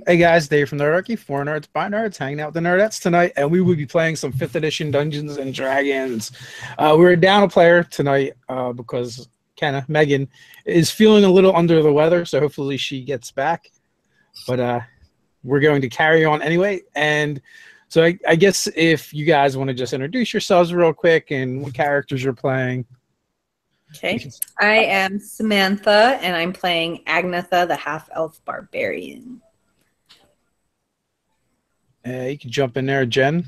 Hey guys, Dave from Nerdarchy, for Nerds by Nerds, hanging out with the Nerdettes tonight, and we will be playing some 5th edition Dungeons and Dragons. We're down a player tonight because Megan, is feeling a little under the weather, so hopefully she gets back. But we're going to carry on anyway, and so I guess if you guys want to just introduce yourselves real quick and what characters you're playing. Okay, I am Samantha, and I'm playing Agnatha, the half-elf barbarian. You can jump in there, Jen.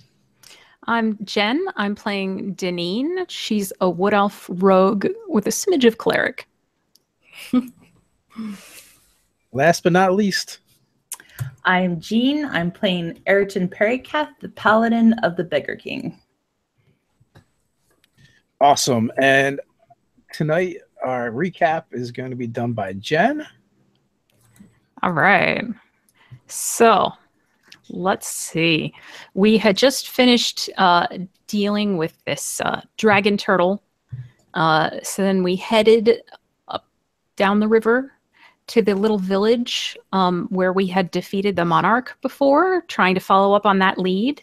I'm Jen. I'm playing Deneen. She's a wood elf rogue with a smidge of cleric. Last but not least, I'm Jean. I'm playing Ayrton Perrycath, the paladin of the Beggar King. Awesome. And tonight our recap is going to be done by Jen. All right. So let's see. We had just finished dealing with this dragon turtle. So then we headed up down the river to the little village where we had defeated the monarch before, trying to follow up on that lead.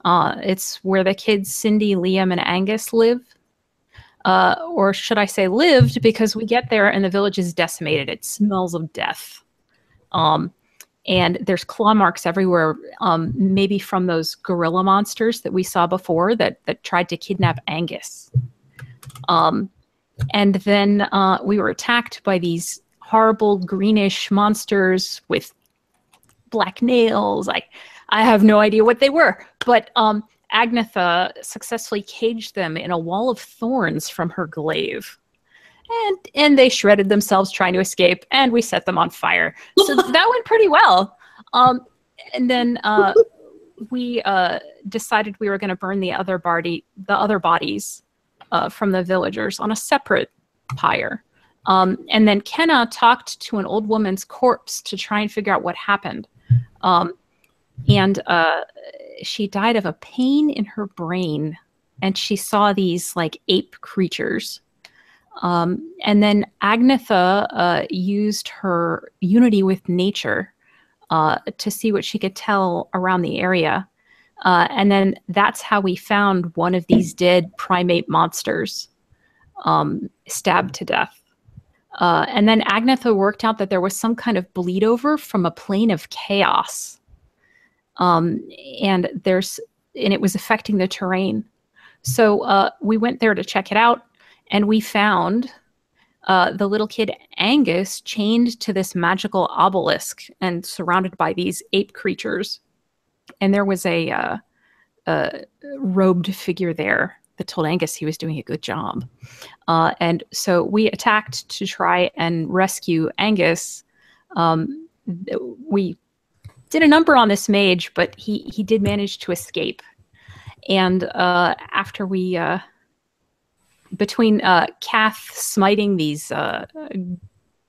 It's where the kids Cindy, Liam, and Angus live. Or should I say lived, because we get there and the village is decimated. It smells of death. And there's claw marks everywhere, maybe from those gorilla monsters that we saw before that tried to kidnap Angus. And then we were attacked by these horrible greenish monsters with black nails. I have no idea what they were, but Agnatha successfully caged them in a wall of thorns from her glaive. And they shredded themselves trying to escape, and we set them on fire. So that went pretty well. And then we decided we were going to burn the other bodies from the villagers on a separate pyre. And then Kenna talked to an old woman's corpse to try and figure out what happened. And she died of a pain in her brain, and she saw these like ape creatures. And then Agnatha used her unity with nature to see what she could tell around the area. And then that's how we found one of these dead primate monsters stabbed to death. And then Agnatha worked out that there was some kind of bleed over from a plane of chaos. And it was affecting the terrain. So we went there to check it out. And we found the little kid Angus chained to this magical obelisk and surrounded by these ape creatures. And there was a robed figure there that told Angus he was doing a good job. And so we attacked to try and rescue Angus. We did a number on this mage, but he did manage to escape. And after we... between Kath smiting these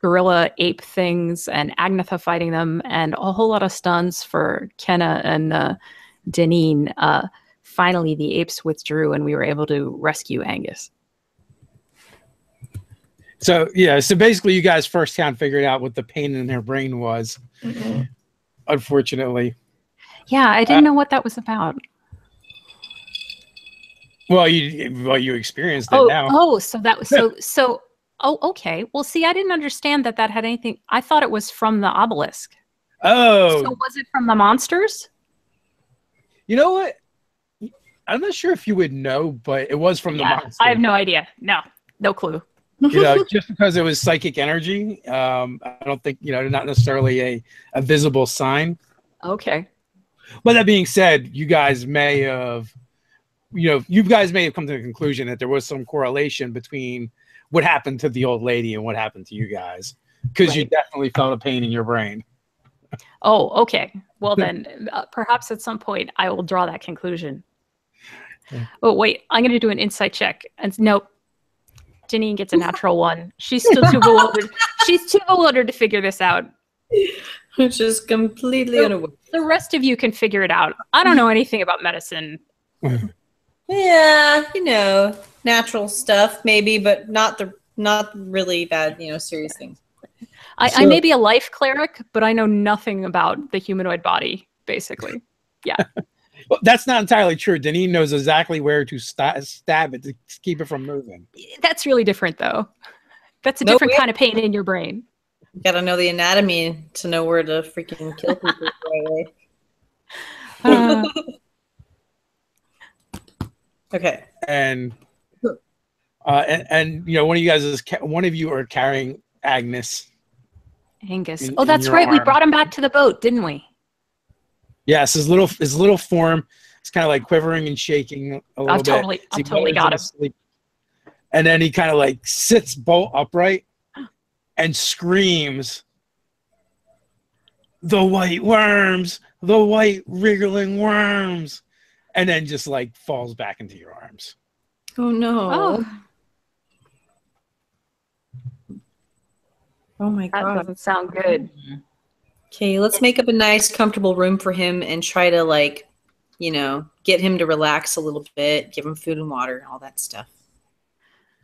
gorilla ape things and Agnatha fighting them and a whole lot of stuns for Kenna and Deneen, finally the apes withdrew and we were able to rescue Angus. So basically you guys first kind of figured out what the pain in her brain was. Mm-hmm. Unfortunately. Yeah, I didn't know what that was about. Well, you experienced it now. Oh, so that was so. Oh, okay. Well, see, I didn't understand that had anything. I thought it was from the obelisk. Oh. So was it from the monsters? You know what? I'm not sure if you would know, but it was from the monsters. I have no idea. No clue. Just because it was psychic energy. I don't think not necessarily a visible sign. Okay. But that being said, you guys may have. You guys may have come to the conclusion that there was some correlation between what happened to the old lady and what happened to you guys, because you definitely felt a pain in your brain. Oh, okay. Well, then perhaps at some point I will draw that conclusion. Yeah. Oh, wait. I'm going to do an insight check. And nope. Janine gets a natural one. She's still too bewildered. She's too bewildered to figure this out. Which is completely unaware. The rest of you can figure it out. I don't know anything about medicine. Yeah, natural stuff maybe, but not really bad, serious things. I may be a life cleric, but I know nothing about the humanoid body, basically. Yeah. Well, that's not entirely true. Deneen knows exactly where to stab it to keep it from moving. That's really different, though. That's a different kind of pain in your brain. You gotta know the anatomy to know where to freaking kill people the right way. Okay. And you know, one of you are carrying Agnes. Angus. Oh, that's right. We brought him back to the boat, didn't we? Yes, his little form is kind of like quivering and shaking a little bit. I've totally got him. Sleep. And then he kind of like sits bolt upright and screams, "The white worms! The white wriggling worms!" And then just like falls back into your arms. Oh no. Oh my god. That doesn't sound good. Okay, let's make up a nice, comfortable room for him and try to, like, you know, get him to relax a little bit, give him food and water and all that stuff.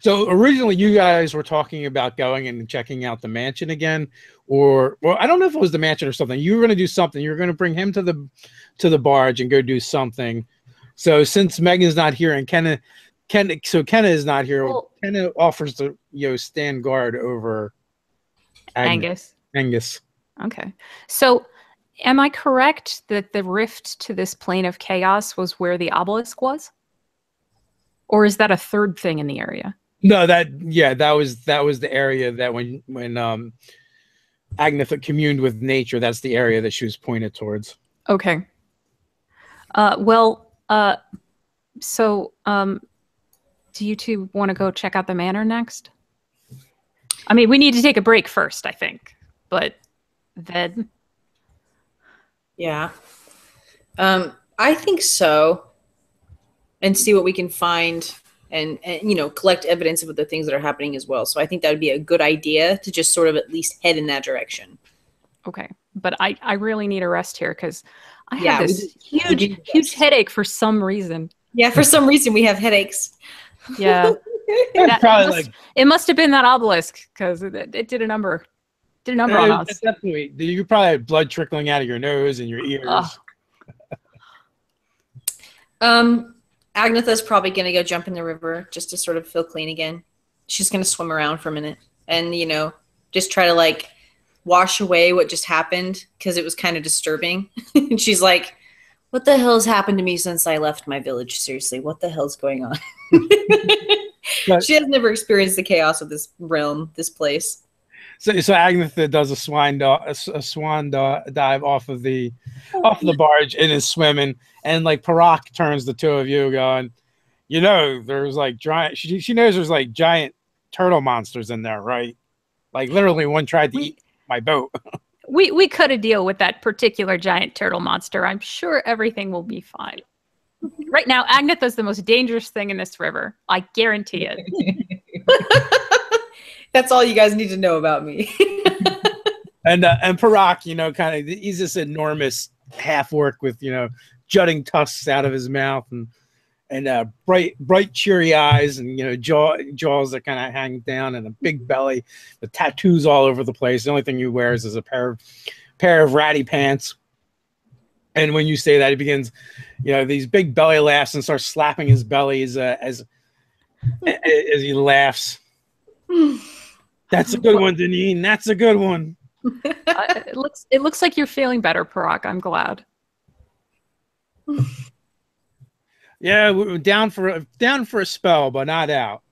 So originally you guys were talking about going and checking out the mansion again, or, well, I don't know if it was the mansion or something. You were going to do something. You were going to bring him to the barge and go do something. So since Megan's not here and Kenna is not here, well, Kenna offers to, you know, stand guard over Angus. Okay. So am I correct that the rift to this plane of chaos was where the obelisk was? Or is that a third thing in the area? No, that was the area that when Agnetha communed with nature, that's the area that she was pointed towards. Okay. So do you two want to go check out the manor next? I mean, we need to take a break first, I think. But then, yeah, I think so, and see what we can find, and you know, collect evidence of the things that are happening as well. So I think that would be a good idea to just sort of at least head in that direction. Okay, but I really need a rest here because I have this huge headache for some reason. Yeah, for some reason we have headaches. Yeah, it must have been that obelisk because it did a number. On us. Definitely. You probably had blood trickling out of your nose and your ears. Agnetha's probably going to go jump in the river just to sort of feel clean again. She's going to swim around for a minute and, you know, just try to like wash away what just happened because it was kind of disturbing. And she's like, what the hell has happened to me since I left my village? Seriously, what the hell's going on? She has never experienced the chaos of this realm, this place. So Agnetha does a swan dive off of the barge and is swimming, and like Parak turns the two of you going, you know, there's like giant. She knows there's like giant turtle monsters in there, right? Like literally, one tried to eat my boat. We cut a deal with that particular giant turtle monster. I'm sure everything will be fine. Right now, Agnetha's the most dangerous thing in this river. I guarantee it. That's all you guys need to know about me. And Parak, you know, kind of, he's this enormous half orc with, you know, jutting tusks out of his mouth and bright cheery eyes and, you know, jaws that kind of hang down and a big belly with tattoos all over the place. The only thing he wears is a pair of ratty pants. And when you say that, he begins, you know, these big belly laughs and starts slapping his belly as he laughs. That's a good one, Deneen. That's a good one. It looks like you're feeling better, Parak. I'm glad. Yeah, we're down for a spell, but not out.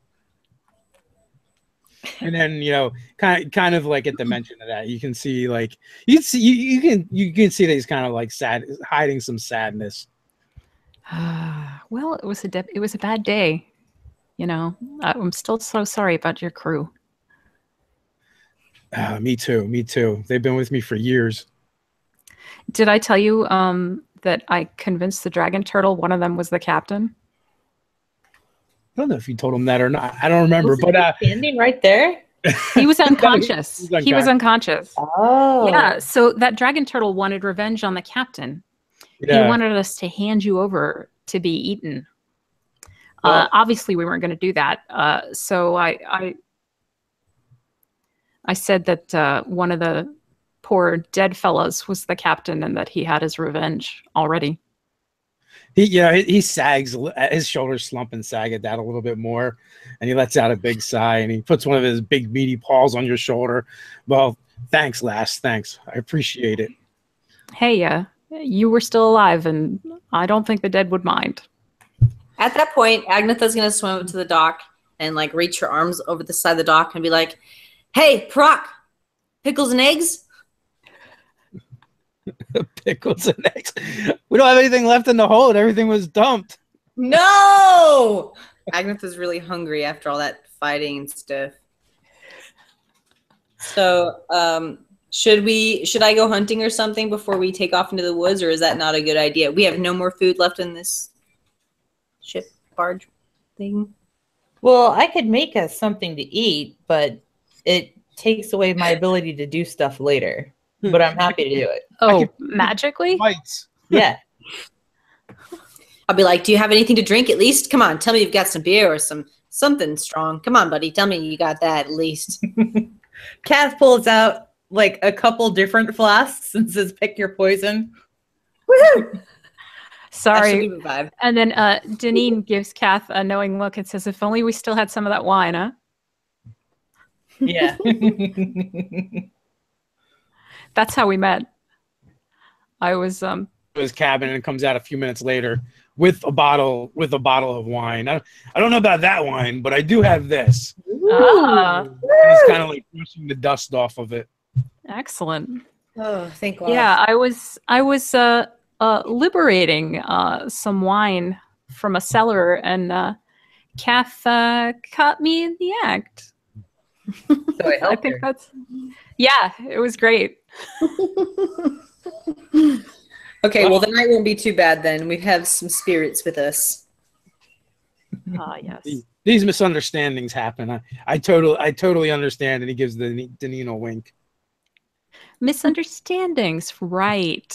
And then, you know, kind of like at the mention of that, you can see like you can see that he's kind of like sad, hiding some sadness. Well, it was a bad day. You know, I'm still so sorry about your crew. Me too. They've been with me for years. Did I tell you that I convinced the dragon turtle one of them was the captain? I don't know if you told him that or not. I don't remember. But standing right there, he was unconscious. He was unconscious. Oh, yeah. So that dragon turtle wanted revenge on the captain. Yeah. He wanted us to hand you over to be eaten. Well, obviously, we weren't going to do that. So I I said that one of the poor dead fellows was the captain and that he had his revenge already. He sags, his shoulders slump and sag at that a little bit more, and he lets out a big sigh, and he puts one of his big meaty paws on your shoulder. Well, thanks, lass. Thanks. I appreciate it. Hey, you were still alive, and I don't think the dead would mind. At that point, Agnetha's going to swim up to the dock and like reach her arms over the side of the dock and be like, "Hey, Proc, pickles and eggs?" Pickles and eggs. We don't have anything left in the hold. Everything was dumped. No! Agnetha's really hungry after all that fighting and stuff. So, should I go hunting or something before we take off into the woods, or is that not a good idea? We have no more food left in this ship barge thing. Well, I could make us something to eat, but it takes away my ability to do stuff later. But I'm happy to do it. Oh, magically? Bites. Yeah. I'll be like, "Do you have anything to drink at least? Come on, tell me you've got some beer or something strong. Come on, buddy, tell me you got that at least." Kath pulls out like a couple different flasks and says, "Pick your poison." Woohoo! Sorry. That should be vibe. And then Deneen gives Kath a knowing look and says, "If only we still had some of that wine, huh?" Yeah. That's how we met. I was His cabin and comes out a few minutes later with a bottle of wine. I don't know about that wine, but I do have this. And he's kind of like brushing the dust off of it. Excellent. Oh, thank God. Yeah, I was liberating some wine from a cellar, and Kath caught me in the act. So I I helped think her. that's it was great. Okay, well, the night won't be too bad then. We have some spirits with us. Yes. These misunderstandings happen. I totally understand. And he gives the Deneen a wink. Misunderstandings, right.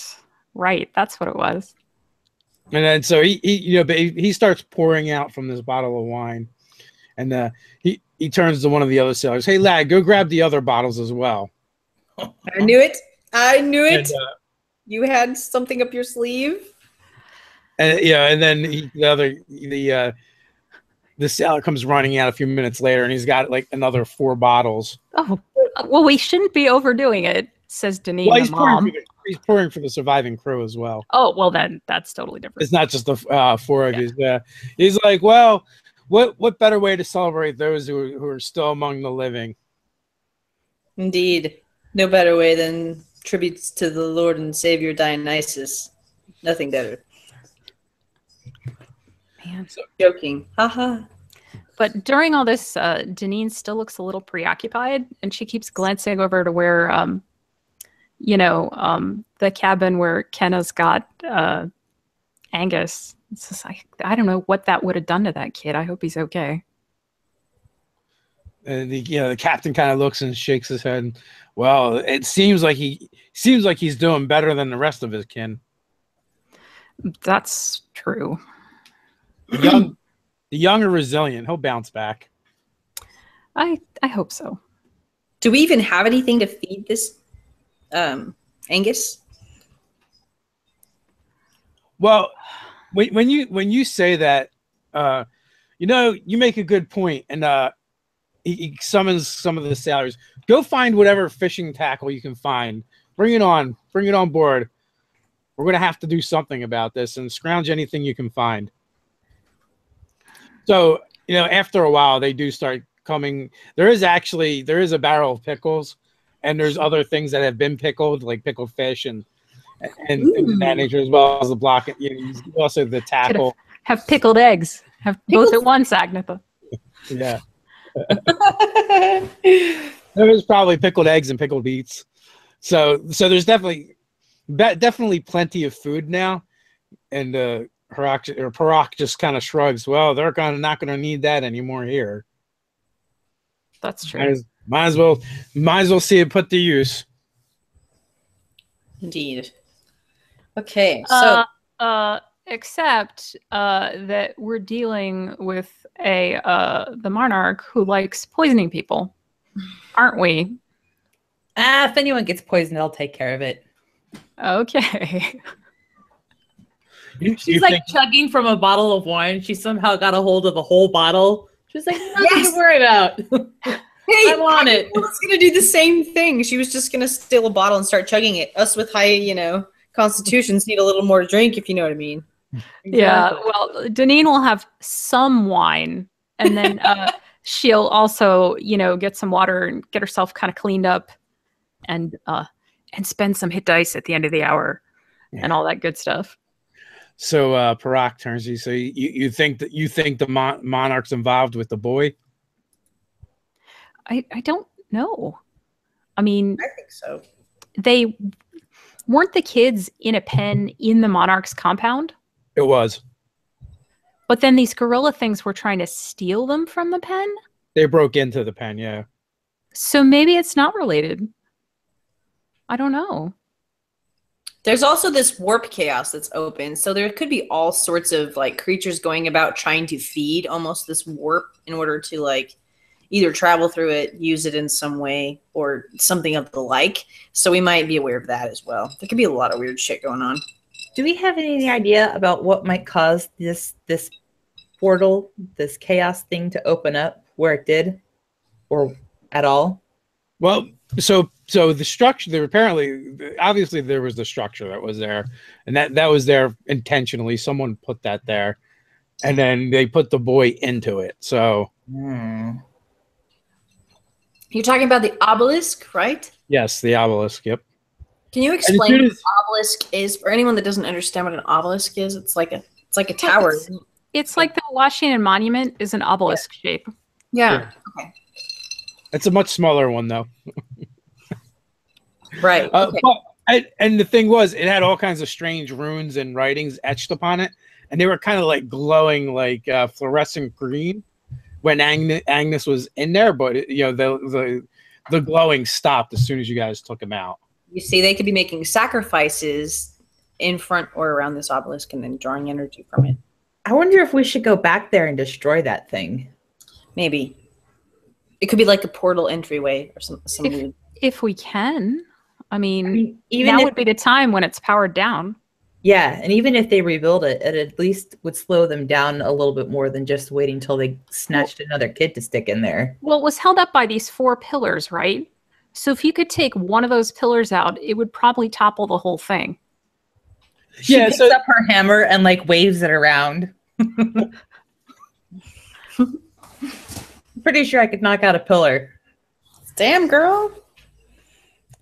That's what it was. And then so he starts pouring out from this bottle of wine, and he turns to one of the other sailors. "Hey, lad, go grab the other bottles as well." I knew it. And, You had something up your sleeve. and then the sailor comes running out a few minutes later, and he's got like another 4 bottles. Oh, well, we shouldn't be overdoing it, says Deneen, Well, the mom. he's pouring for the surviving crew as well. Oh, well, then that's totally different. It's not just the 4 of you. He's like, well, what better way to celebrate those who are still among the living? Indeed. No better way than tributes to the Lord and Savior Dionysus. Nothing better. Man. Joking. Haha. But during all this, Deneen still looks a little preoccupied, and she keeps glancing over to where, the cabin where Kenna's got Angus. It's just like, I don't know what that would have done to that kid. I hope he's okay. And the captain kind of looks and shakes his head. Well, it seems like he's doing better than the rest of his kin. That's true. The young are resilient. He'll bounce back. I hope so. Do we even have anything to feed this Angus? Well, when you say that, you make a good point, and he summons some of the sailors. Go find whatever fishing tackle you can find. Bring it on board. We're gonna have to do something about this, and scrounge anything you can find. So, after a while, they do start coming. There is a barrel of pickles, and there's other things that have been pickled, like pickled fish and things of that nature, as well as the block. Also the tackle. Have pickled eggs. Have both at once, Agnetha. Yeah. There was probably pickled eggs and pickled beets. So there's definitely plenty of food now. And Parak just kind of shrugs. Well, they're not gonna need that anymore here. That's true. Might as well see it put to use. Indeed. Okay, so except that we're dealing with the monarch who likes poisoning people, aren't we? If anyone gets poisoned, I'll take care of it. Okay. She's like chugging from a bottle of wine. She somehow got a hold of the whole bottle. She's like, nothing to worry about. Hey, I'm on it. I was gonna do the same thing. She was just gonna steal a bottle and start chugging it. Us with high, constitutions need a little more drink, if you know what I mean. Yeah, well, Deneen will have some wine, and then she'll also, get some water and get herself kind of cleaned up, and spend some hit dice at the end of the hour, and all that good stuff. So Parak turns to you. So you think the monarch's involved with the boy? I don't know. I mean, I think so. They weren't the kids in a pen in the monarch's compound? It was. But then these gorilla things were trying to steal them from the pen? They broke into the pen, yeah. So maybe it's not related. I don't know. There's also this warp chaos that's open. So there could be all sorts of creatures going about trying to feed almost this warp in order to either travel through it, use it in some way, or something of the like. So we might be aware of that as well. There could be a lot of weird shit going on. Do we have any idea about what might cause this portal, this chaos thing to open up where it did, or at all? Well, so the structure there obviously there was the structure that was there, and that was there intentionally. Someone put that there, and then they put the boy into it. So you're talking about the obelisk, right? Yes, the obelisk. Yep. Can you explain what an obelisk is for anyone that doesn't understand what an obelisk is? It's like a tower. It's like the Washington Monument is an obelisk shape. Yeah. Okay. It's a much smaller one, though. Right. Okay. And the thing was, it had all kinds of strange runes and writings etched upon it, and they were kind of glowing fluorescent green when Agnes was in there. But the glowing stopped as soon as you guys took him out. You see, they could be making sacrifices in front or around this obelisk and then drawing energy from it. I wonder if we should go back there and destroy that thing. Maybe. It could be like a portal entryway or some if we can. I mean even now would be the time when it's powered down. Yeah, and even if they rebuild it, it at least would slow them down a little bit more than just waiting until they snatched another kid to stick in there. Well, it was held up by these 4 pillars, right? So if you could take one of those pillars out, it would probably topple the whole thing. She picks up her hammer and waves it around. Pretty sure I could knock out a pillar. Damn, girl.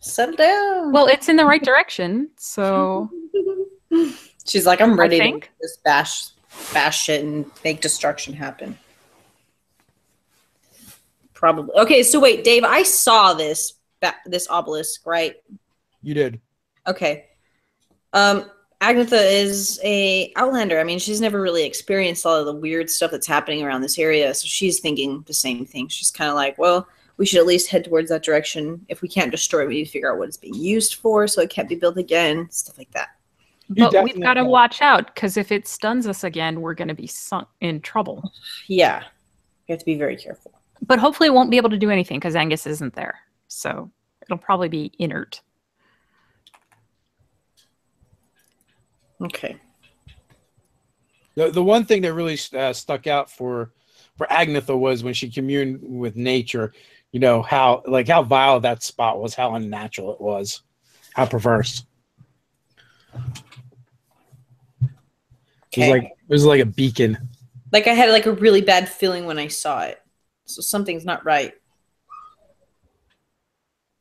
Settle down. Well, it's in the right direction, so... She's like, I'm ready to just bash shit and make destruction happen. Probably. Okay, so wait, Dave, I saw this obelisk, right? You did. Okay. Agnetha is a Outlander. I mean, she's never really experienced all of the weird stuff that's happening around this area, so she's thinking the same thing. She's kind of like, well, we should at least head towards that direction. If we can't destroy it, we need to figure out what it's being used for so it can't be built again, stuff like that. But we've got to watch out, because if it stuns us again, we're going to be in trouble. Yeah. You have to be very careful. But hopefully it won't be able to do anything, because Angus isn't there. So it'll probably be inert. Okay. The one thing that really stuck out for Agnetha was when she communed with nature, how vile that spot was, how unnatural it was, how perverse. Okay. It was like a beacon. I had a really bad feeling when I saw it. So something's not right.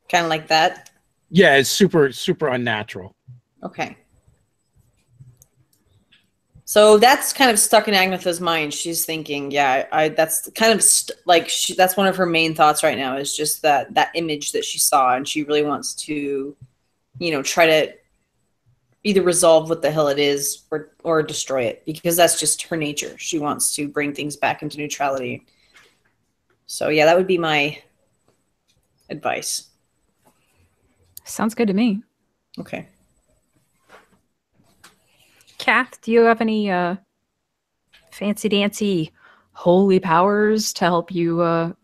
Kind of like that? Yeah, it's super, super unnatural. Okay. So that's kind of stuck in Agnetha's mind. She's thinking, yeah, that's kind of that's one of her main thoughts right now is just that image that she saw, and she really wants to, try to either resolve what the hell it is or destroy it, because that's just her nature. She wants to bring things back into neutrality. So yeah, that would be my advice. Sounds good to me. Okay. Kath, do you have any fancy dancy holy powers to help you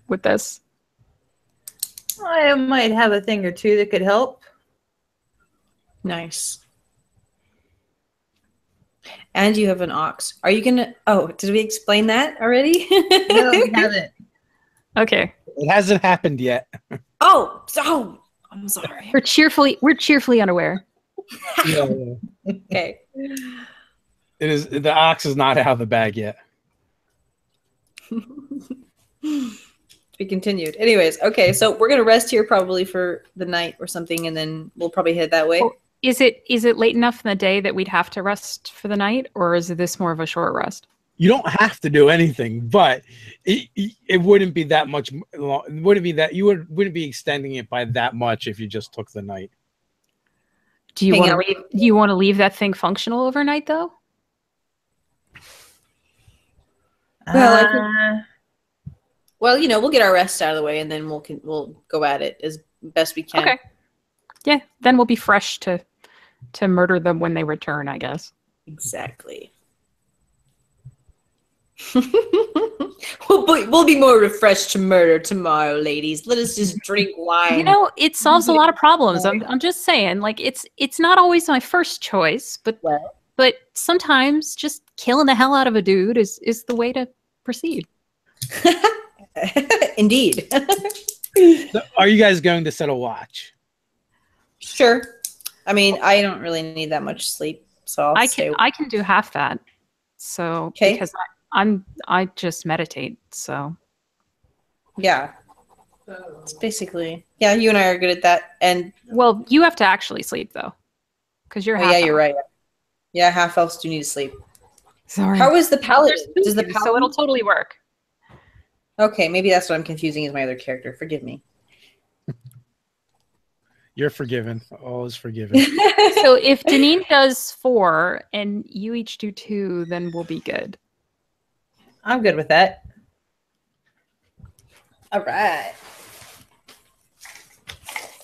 with this? I might have a thing or two that could help. Nice. And you have an ox. Are you gonna? Oh, did we explain that already? No, we haven't. Okay. It hasn't happened yet. Oh, I'm sorry. We're cheerfully unaware. Yeah. Okay. It is, the ox is not out of the bag yet. To be continued. Anyways, okay, so we're gonna rest here probably for the night or something, and then we'll probably head that way. Oh, is it late enough in the day that we'd have to rest for the night, or is this more of a short rest? You don't have to do anything, but it wouldn't be that much. It wouldn't be that wouldn't be extending it by that much if you just took the night. Do you want to leave that thing functional overnight though? Well, we'll get our rest out of the way, and then we'll go at it as best we can. Okay. Yeah, then we'll be fresh to murder them when they return, I guess. Exactly. We'll be more refreshed to murder tomorrow, ladies. Let us just drink wine. It solves a lot of problems. I'm just saying, like it's not always my first choice, but sometimes just killing the hell out of a dude is the way to proceed. Indeed. So are you guys going to set a watch? Sure. I mean, I don't really need that much sleep, so I can do half that. So because I just meditate, so yeah. It's basically you and I are good at that. And well, you have to actually sleep though, because you're you're right. Yeah, half elves do need to sleep. Sorry. How is the paladin? Does the paladin? So it'll totally work. Okay, maybe that's what I'm confusing as my other character. Forgive me. You're forgiven. All is forgiven. So if Deneen does 4 and you each do 2, then we'll be good. I'm good with that. All right.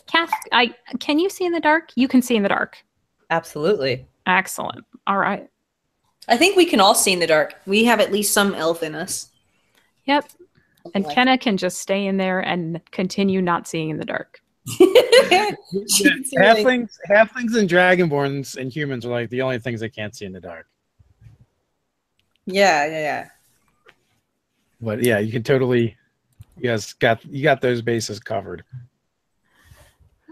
Kath, can you see in the dark? You can see in the dark. Absolutely. Excellent. All right. I think we can all see in the dark. We have at least some elf in us. Yep. And Kenna can just stay in there and continue not seeing in the dark. Halflings and dragonborns and humans are like the only things they can't see in the dark. Yeah. But yeah, you can totally, you got those bases covered.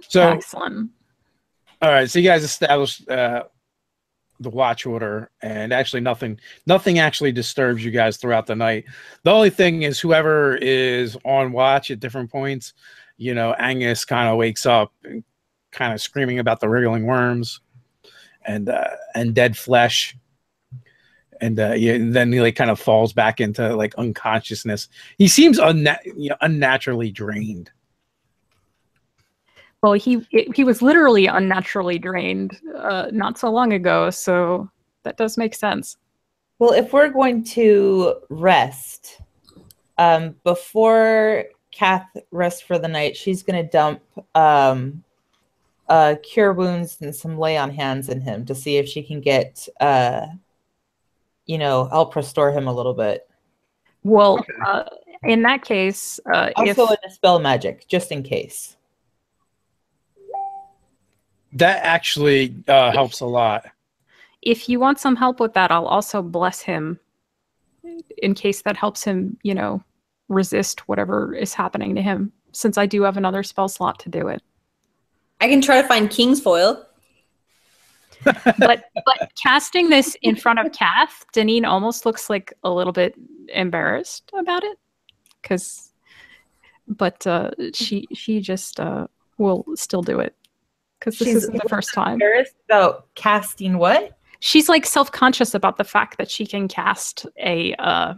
So excellent. All right, so you guys established the watch order, and actually nothing actually disturbs you guys throughout the night. The only thing is whoever is on watch at different points, Angus kind of wakes up and kind of screaming about the wriggling worms and dead flesh. And then he kind of falls back into unconsciousness. He seems unnaturally drained. Well, he was literally unnaturally drained not so long ago, so that does make sense. Well, if we're going to rest, before Kath rests for the night, she's going to dump cure wounds and some lay on hands in him to see if she can get, help restore him a little bit. Well, in that case, also a dispel magic, just in case. That actually helps a lot. If you want some help with that, I'll also bless him in case that helps him, resist whatever is happening to him, since I do have another spell slot to do it. I can try to find King's Foil. But casting this in front of Kath, Deneen almost looks like a little bit embarrassed about it. But she just will still do it. Because this isn't the first time. Embarrassed about casting what? She's self-conscious about the fact that she can cast a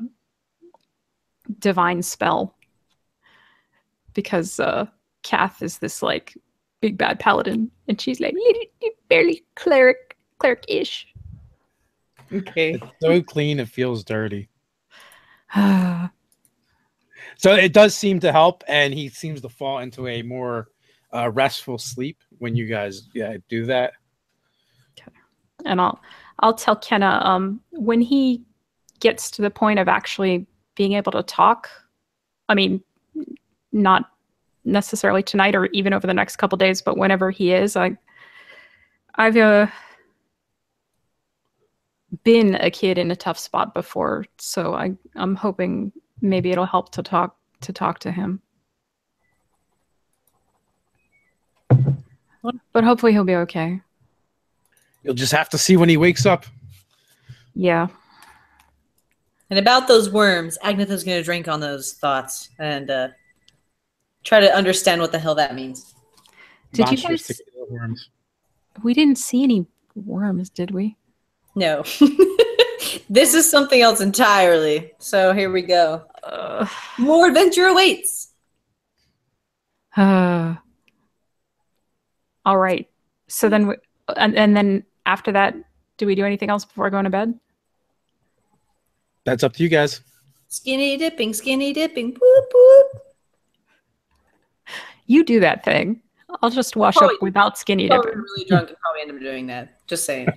divine spell. Because Kath is this big bad paladin, and she's barely cleric-ish. Okay. It's so clean it feels dirty. So it does seem to help, and he seems to fall into a more restful sleep when you guys do that. Okay. And I'll tell Kenna when he gets to the point of actually being able to talk, I mean not necessarily tonight or even over the next couple days, but whenever he is, I've been a kid in a tough spot before, so I'm hoping maybe it'll help to talk to him. But hopefully he'll be okay. You'll just have to see when he wakes up. Yeah. And about those worms, Agnetha's going to drink on those thoughts and try to understand what the hell that means. Did you guys? Worms. We didn't see any worms, did we? No. This is something else entirely. So here we go. More adventure awaits. All right. So then, and then after that, do we do anything else before going to bed? That's up to you guys. Skinny dipping, boop, boop. You do that thing. I'll just wash up without skinny dipping. Probably really drunk and probably end up doing that. Just saying.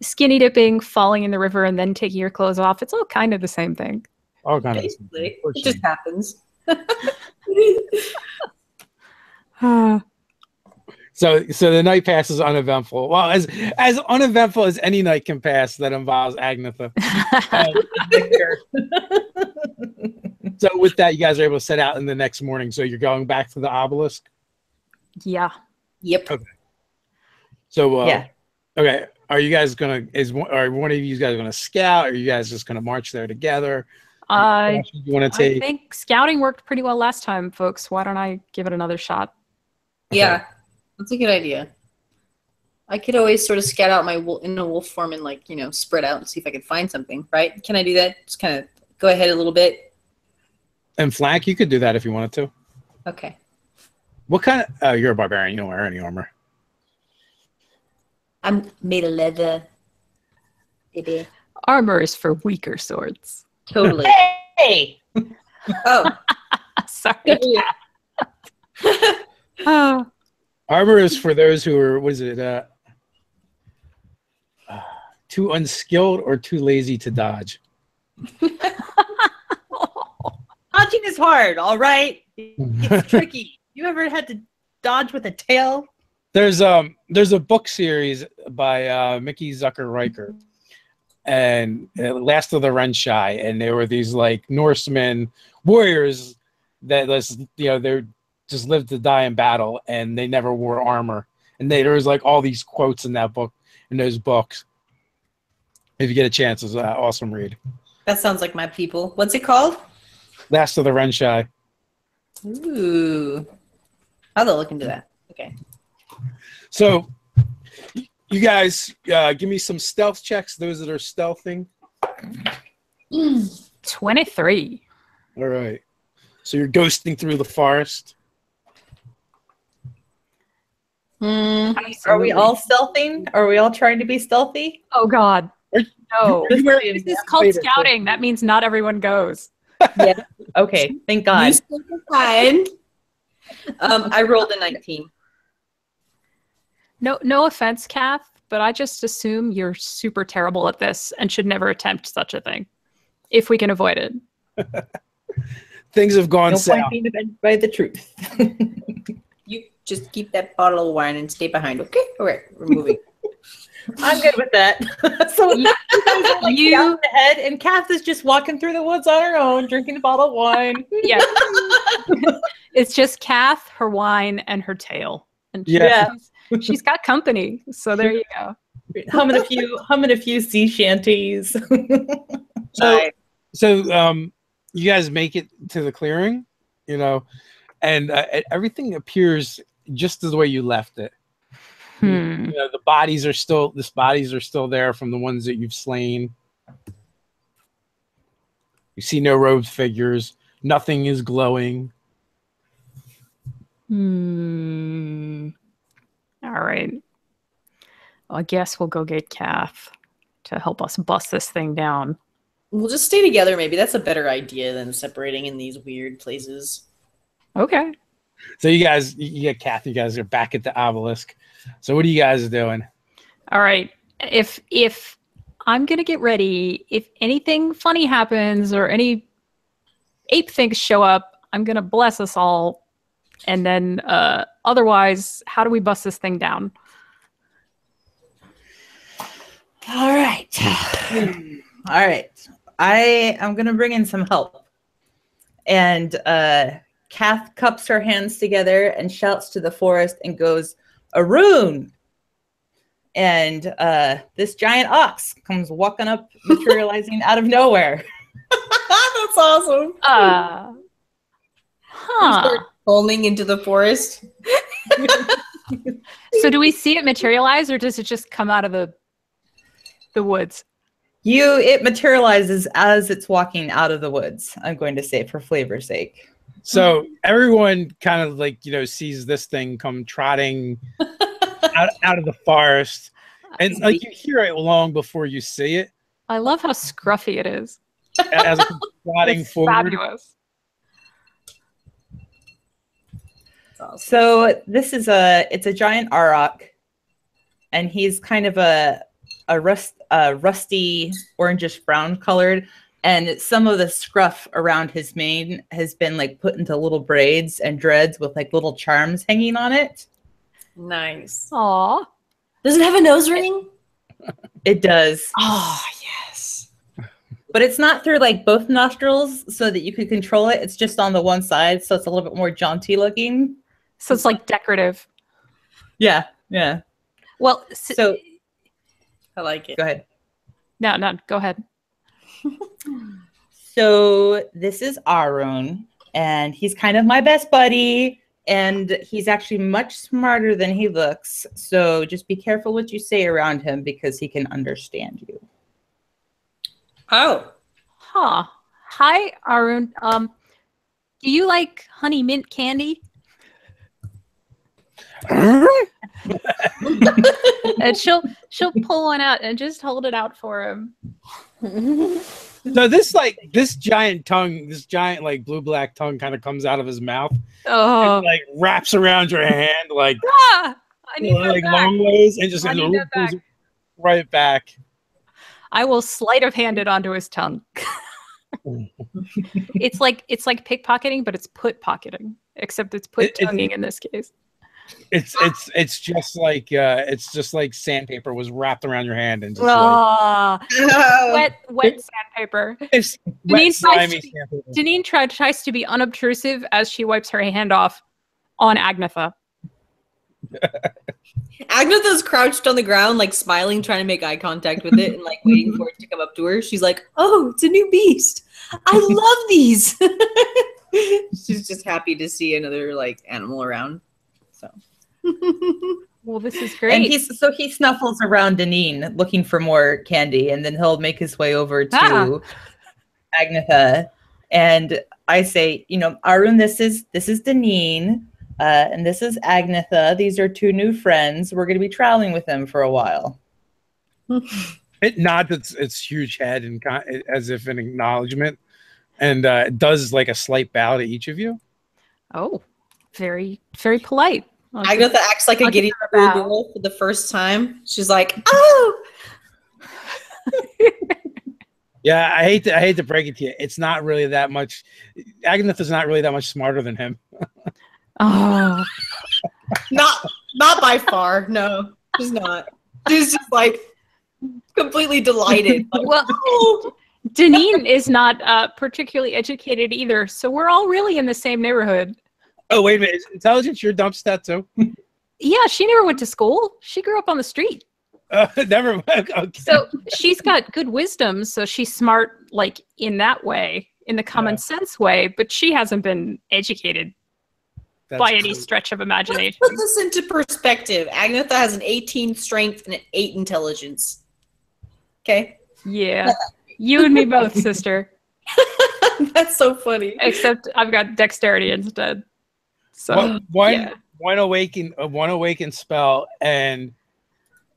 Skinny dipping, falling in the river, and then taking your clothes off. It's all kind of the same thing. All kind Basically, it just happens. So the night passes uneventful. Well, as uneventful as any night can pass that involves Agnetha. So with that, you guys are able to set out in the next morning. So you're going back to the obelisk? Yeah. Yep. Okay. So Yeah. Okay. Are you guys are one of you guys gonna scout? Or are you guys just gonna march there together? I take? think scouting worked pretty well last time, folks. Why don't I give it another shot? Yeah. That's a good idea. I could always sort of scout out in a wolf form and spread out and see if I could find something, right? Can I do that? Just kind of go ahead a little bit. And flank, you could do that if you wanted to. Okay. What kind of you're a barbarian, you don't wear any armor. I'm made of leather. Baby. Armor is for weaker swords. Totally. Hey! Oh. Sorry. Armor is for those who are, too unskilled or too lazy to dodge. Dodging is hard, all right? It's tricky. You ever had to dodge with a tail? There's a book series by Mickey Zucker Riker, and Last of the Renshai, and there were these like Norsemen warriors that they just lived to die in battle, and they never wore armor. And there was like all these quotes in those books. If you get a chance, it's an awesome read. That sounds like my people. What's it called? Last of the Renshai. Ooh. I'll look into that. Okay. So, you guys, give me some stealth checks, those that are stealthing. 23. All right. So you're ghosting through the forest. Are we all stealthing? Are we all trying to be stealthy? Oh, God. No. This is called scouting. That means not everyone goes. Yeah. Okay. Thank God. I rolled a 19. No offense, Kath, but I just assume you're super terrible at this and should never attempt such a thing, if we can avoid it. Things have gone south. No point being offended by the truth. You just keep that bottle of wine and stay behind, okay? All right, we're moving. I'm good with that. So you guys are like out in the head, and Kath is just walking through the woods on her own, drinking a bottle of wine. Yeah. It's just Kath, her wine, and her tail. And she's got company. So there you go. Humming a few sea shanties. So you guys make it to the clearing, and everything appears just the way you left it. The bodies are still there from the ones that you've slain. You see no robed figures. Nothing is glowing. All right. Well, I guess we'll go get Kath to help us bust this thing down. We'll just stay together, maybe. That's a better idea than separating in these weird places. Okay. So you get Kath, you guys are back at the obelisk. So what are you guys doing? All right. If I'm going to get ready, if anything funny happens or any ape things show up, I'm going to bless us all And then otherwise, how do we bust this thing down? All right. All right. I am going to bring in some help. And Kath cups her hands together and shouts to the forest and goes, Arun! And this giant ox comes walking up, materializing out of nowhere. That's awesome. Rolling into the forest. So do we see it materialize, or does it just come out of the woods? It materializes as it's walking out of the woods, I'm going to say, for flavor's sake. So everyone kind of like, sees this thing come trotting out of the forest. And like you hear it long before you see it. I love how scruffy it is. As it comes trotting forward. Fabulous. So this is it's a giant auroch, and he's kind of a rusty orangish brown colored, and some of the scruff around his mane has been like put into little braids and dreads with like little charms hanging on it. Nice. Aw. Does it have a nose ring? It does. Oh, yes. But it's not through like both nostrils so that you can control it. It's just on the one side, so it's a little bit more jaunty looking. So it's like decorative. Yeah, yeah. Well, so I like it. Go ahead. No, go ahead. So this is Arun, and he's kind of my best buddy, and he's actually much smarter than he looks. So just be careful what you say around him because he can understand you. Oh. Huh. Hi, Arun. Do you like honey mint candy? And she'll pull one out and just hold it out for him. So this giant tongue, this giant like blue-black tongue kind of comes out of his mouth. Oh. And, like wraps around your hand like I need that like back. long ways and just I need that back. right back. I will sleight of hand it onto his tongue. It's like pickpocketing, but it's put pocketing, except it's put tonguing in this case. It's just like sandpaper was wrapped around your hand and just wet sandpaper. It's wet, slimy sandpaper. Deneen tries to be unobtrusive as she wipes her hand off on Agnetha. Agnetha's crouched on the ground, like smiling, trying to make eye contact with it and like waiting for it to come up to her. She's like, "Oh, it's a new beast. I love these." She's just happy to see another like animal around. So, well, this is great. And he snuffles around Deneen looking for more candy, and then he'll make his way over to Agnetha. And I say, Arun, this is Deneen, and this is Agnetha. These are two new friends. We're going to be traveling with them for a while. It nods its huge head and as if an acknowledgement, and it does like a slight bow to each of you. Oh. Very, very polite. Agnetha acts like a giddy little girl for the first time. She's like, "Oh." Yeah, I hate to break it to you. It's not really that much. Agnetha's not really that much smarter than him. Oh, not by far. No, she's not. She's just like completely delighted. Like, well, Deneen is not particularly educated either, so we're all really in the same neighborhood. Oh, wait a minute. Is intelligence your dump stat too? Yeah, she never went to school. She grew up on the street. Never mind. Okay. So she's got good wisdom, so she's smart like in that way, in the common sense way, but she hasn't been educated by any stretch of imagination. Let's put this into perspective. Agnetha has an 18 strength and an 8 intelligence. Okay? Yeah. You and me both, sister. That's so funny. Except I've got dexterity instead. So one awaken spell and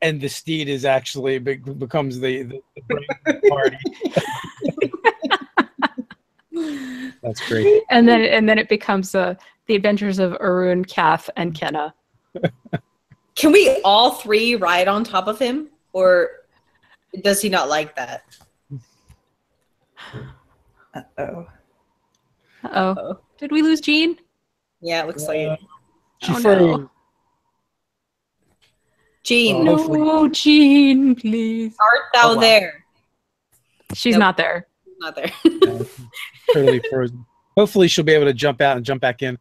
the steed is actually becomes the party. That's great. And then it becomes the adventures of Arun, Kath, and Kenna. Can we all three ride on top of him, or does he not like that? Uh-oh. Uh-oh. Did we lose Jean? Yeah, it looks like it. She Oh, froze. no. Jean, Oh. hopefully- No, Jean, please. art thou Oh, wow. there? She's Nope. not there. Not there. Yeah, totally frozen. Hopefully, she'll be able to jump out and jump back in.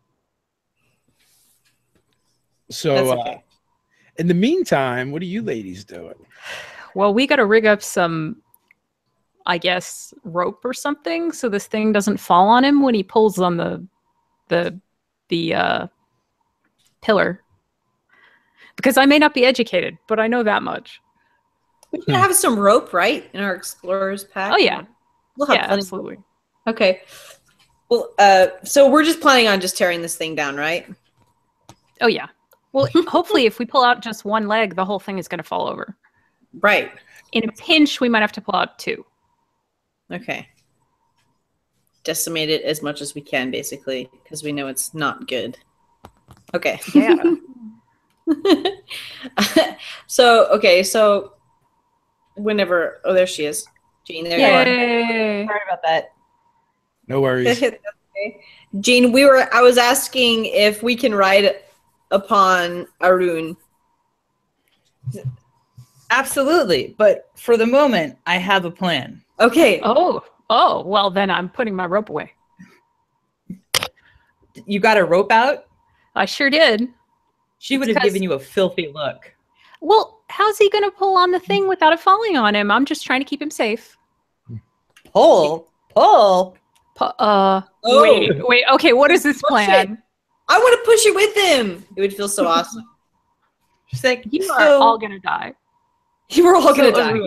So, That's okay. in the meantime, what are you ladies doing? Well, we got to rig up some, I guess, rope or something so this thing doesn't fall on him when he pulls on the pillar. Because I may not be educated, but I know that much. We can have some rope, right, in our explorer's pack? Oh yeah, We'll have yeah, plenty. absolutely. Okay. Well, so we're just planning on just tearing this thing down, right? Oh yeah. Well, hopefully, if we pull out just one leg, the whole thing is going to fall over. Right. In a pinch, we might have to pull out two. Okay. Decimate it as much as we can, basically, because we know it's not good. Okay. Yeah. So whenever, oh, there she is. Jean, there you are. Yay! Sorry about that. No worries. Okay. Jean, I was asking if we can ride upon Arun. Absolutely. But for the moment, I have a plan. Okay. Oh, well, then I'm putting my rope away. You got a rope out? I sure did. She would have Because- given you a filthy look. Well, how's he going to pull on the thing without it falling on him? I'm just trying to keep him safe. Pull. Oh. Wait. Okay, what is this Push plan? I want to push it with him. It would feel so awesome. She's like, You are all going to die. You were all gonna die.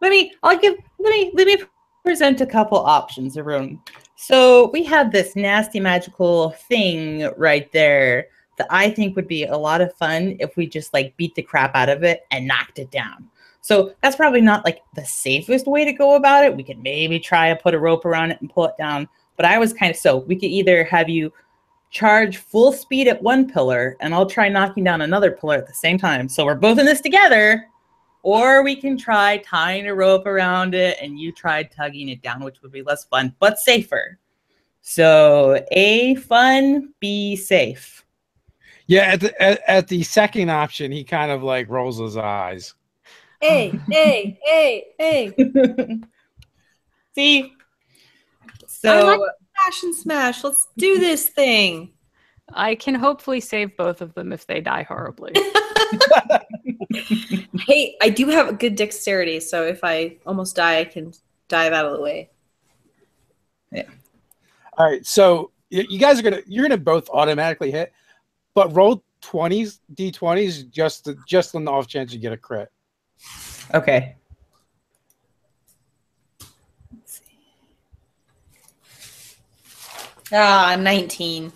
Let me present a couple options, Arun. So we have this nasty magical thing right there that I think would be a lot of fun if we just like beat the crap out of it and knocked it down. So that's probably not like the safest way to go about it. We could maybe try to put a rope around it and pull it down. But I was we could either have you charge full speed at one pillar and I'll try knocking down another pillar at the same time. So we're both in this together. Or we can try tying a rope around it and you try tugging it down, which would be less fun, but safer. So A, fun, B, safe. Yeah, at the second option, he kind of like rolls his eyes. Hey. See? I So like Smash and smash. Let's do this thing. I can hopefully save both of them if they die horribly. Hey, I do have a good dexterity, so if I almost die, I can dive out of the way. All right, so you guys you're gonna both automatically hit, but roll d20s just on the off chance you get a crit. okay. Let's see. 19.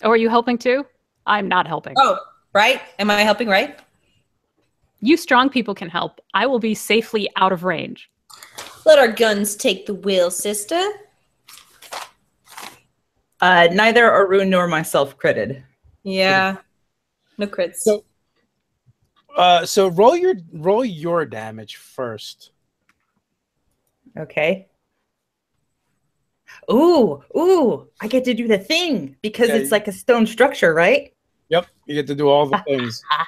Oh, are you helping too? I'm not helping. Oh, right? Am I helping right? You strong people can help. I will be safely out of range. Let our guns take the wheel, sister. Neither Arun nor myself critted. Yeah. No crits. So roll your damage first. Okay. Ooh, I get to do the thing because Yeah, it's like a stone structure, right? Yep, you get to do all the things. I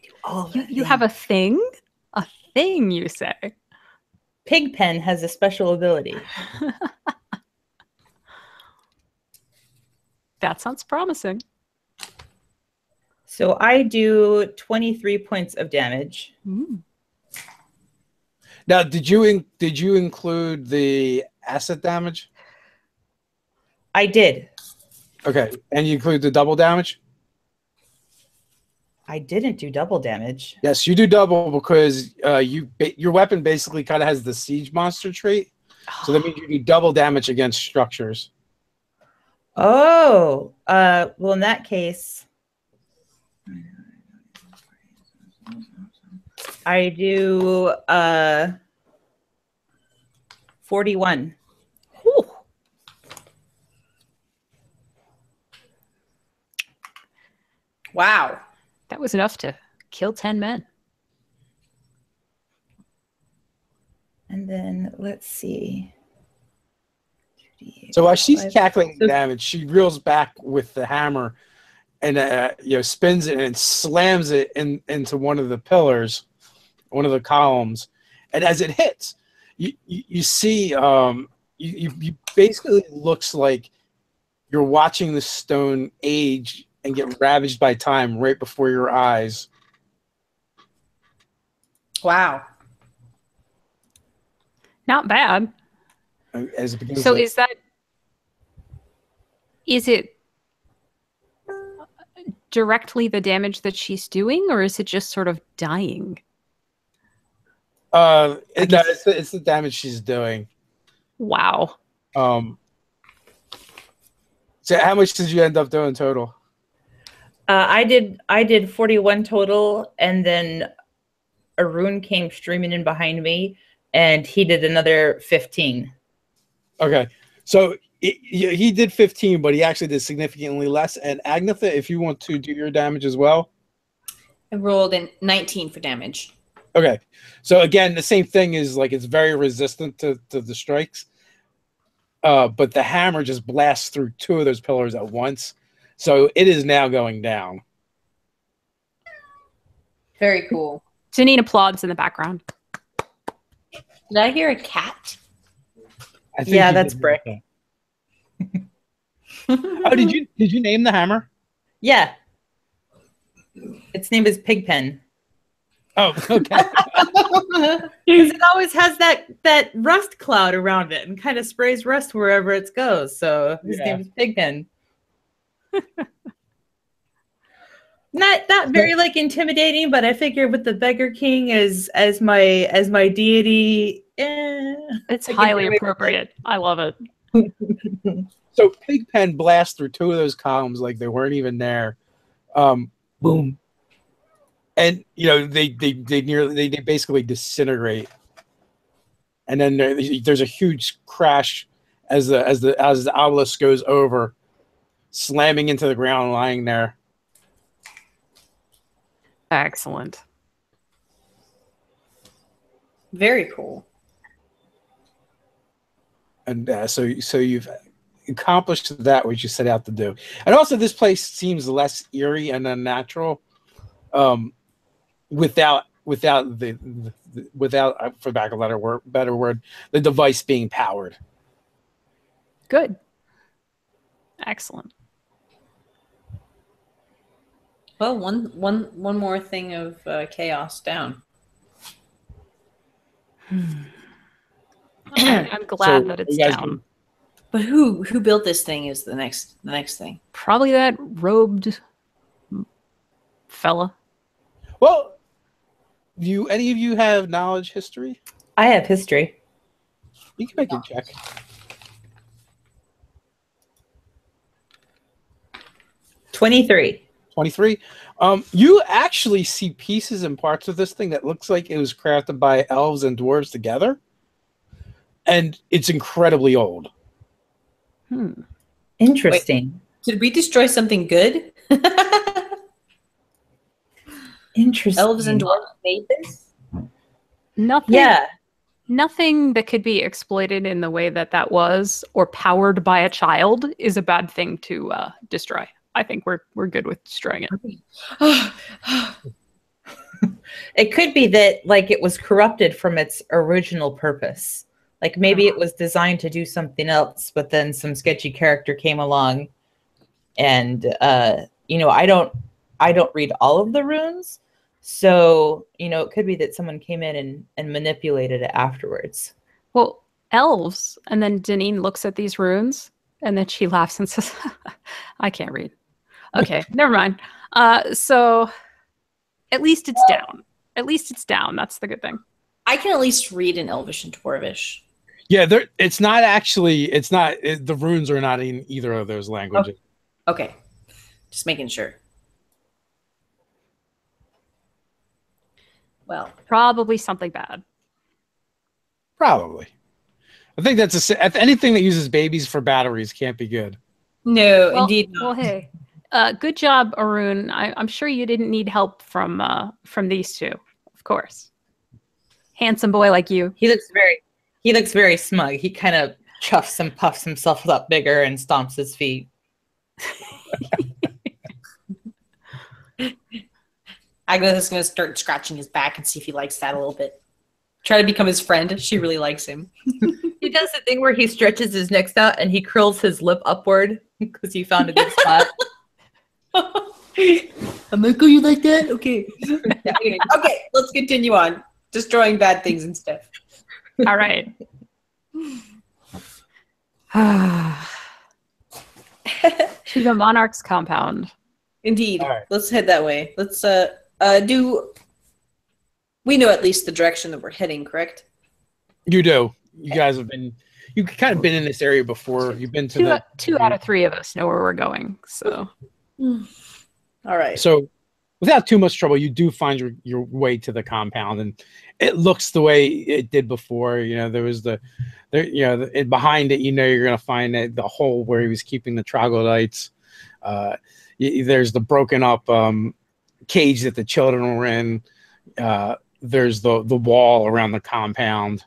do all the You have a thing? A thing, you say? Pigpen has a special ability. That sounds promising. So I do 23 points of damage. Ooh. Now, did you include the acid damage? I did. Okay, and you include the double damage? I didn't do double damage. Yes, you do double because your weapon basically kind of has the siege monster trait. So that means you do double damage against structures. Oh, well, in that case, I do 41. Whew. Wow. That was enough to kill 10 men. And then let's see. So while she's Five. calculating So- damage, she reels back with the hammer and spins it and slams it into one of the pillars, one of the columns. And as it hits, you see you basically looks like you're watching the stone age and get ravaged by time right before your eyes. Wow. Not bad. As it begins So to- is it directly the damage that she's doing, or is it just sort of dying? it's the damage she's doing. Wow. So how much did you end up doing total? I did 41 total, and then Arun came streaming in behind me, and he did another 15. Okay, so he did 15, but he actually did significantly less. And Agnetha, if you want to do your damage as well. I rolled in 19 for damage. Okay, so again, the same thing is like it's very resistant to the strikes. But the hammer just blasts through two of those pillars at once. So it is now going down. Very cool. Janine applauds in the background. Did I hear a cat? I think Yeah, you that's did Brick. that. Oh, did you name the hammer? Yeah. Its name is Pigpen. Oh, okay. Because it always has that rust cloud around it and kind of sprays rust wherever it goes. So his name is Pigpen. Not very like intimidating, but I figure with the Beggar King as my deity, It's I can highly do it. appropriate. I love it. So Pigpen blasts through two of those columns like they weren't even there. Boom. And they basically disintegrate. And then there's a huge crash as the obelisk goes over, slamming into the ground, lying there. Excellent. Very cool. And so you've accomplished that which you set out to do. And also, this place seems less eerie and unnatural, without for lack of a better word, the device being powered. Good. Excellent. Well, one more thing of chaos down. I'm glad So that it's you guys down. But who built this thing is the next thing. Probably that robed fella. Well, any of you have knowledge history? I have history. You can make a check. 23. 23. You actually see pieces and parts of this thing that looks like it was crafted by elves and dwarves together. And it's incredibly old. Interesting. Did we destroy something good? Interesting. Elves and dwarves made this? Nothing. Yeah. Nothing that could be exploited in the way that was, or powered by a child, is a bad thing to destroy. I think we're good with destroying it. It could be that like it was corrupted from its original purpose. Like maybe it was designed to do something else, but then some sketchy character came along, and I don't read all of the runes, so it could be that someone came in and manipulated it afterwards. Well, elves, and then Deneen looks at these runes, and then she laughs and says, "I can't read." Okay, never mind. So at least it's down. At least it's down. That's the good thing. I can at least read in Elvish and Dwarvish. Yeah, the runes are not in either of those languages. Okay, just making sure. Well, Probably something bad. Probably. I think anything that uses babies for batteries can't be good. no, Well, indeed Well, not. hey, good job, Arun. I'm sure you didn't need help from these two, of course. Handsome boy like you. He looks very smug. He kind of chuffs and puffs himself up bigger and stomps his feet. Agatha's is going to start scratching his back and see if he likes that a little bit. Try to become his friend. She really likes him. He does the thing where he stretches his neck out and he curls his lip upward because he found a good spot. I'm like, oh, you like that? Okay. Okay, let's continue on. Destroying bad things and stuff. All right. To the monarch's compound. Indeed. All right. Let's head that way. Let's do. We know at least the direction that we're heading, correct? You do. You guys have been. You've kind of been in this area before. You've been to Two out of three of us know where we're going. So. All right. So, without too much trouble, you do find your way to the compound, and it looks the way it did before. You know, there was behind it. You know, you're gonna find the hole where he was keeping the troglodytes. There's the broken up cage that the children were in. There's the wall around the compound,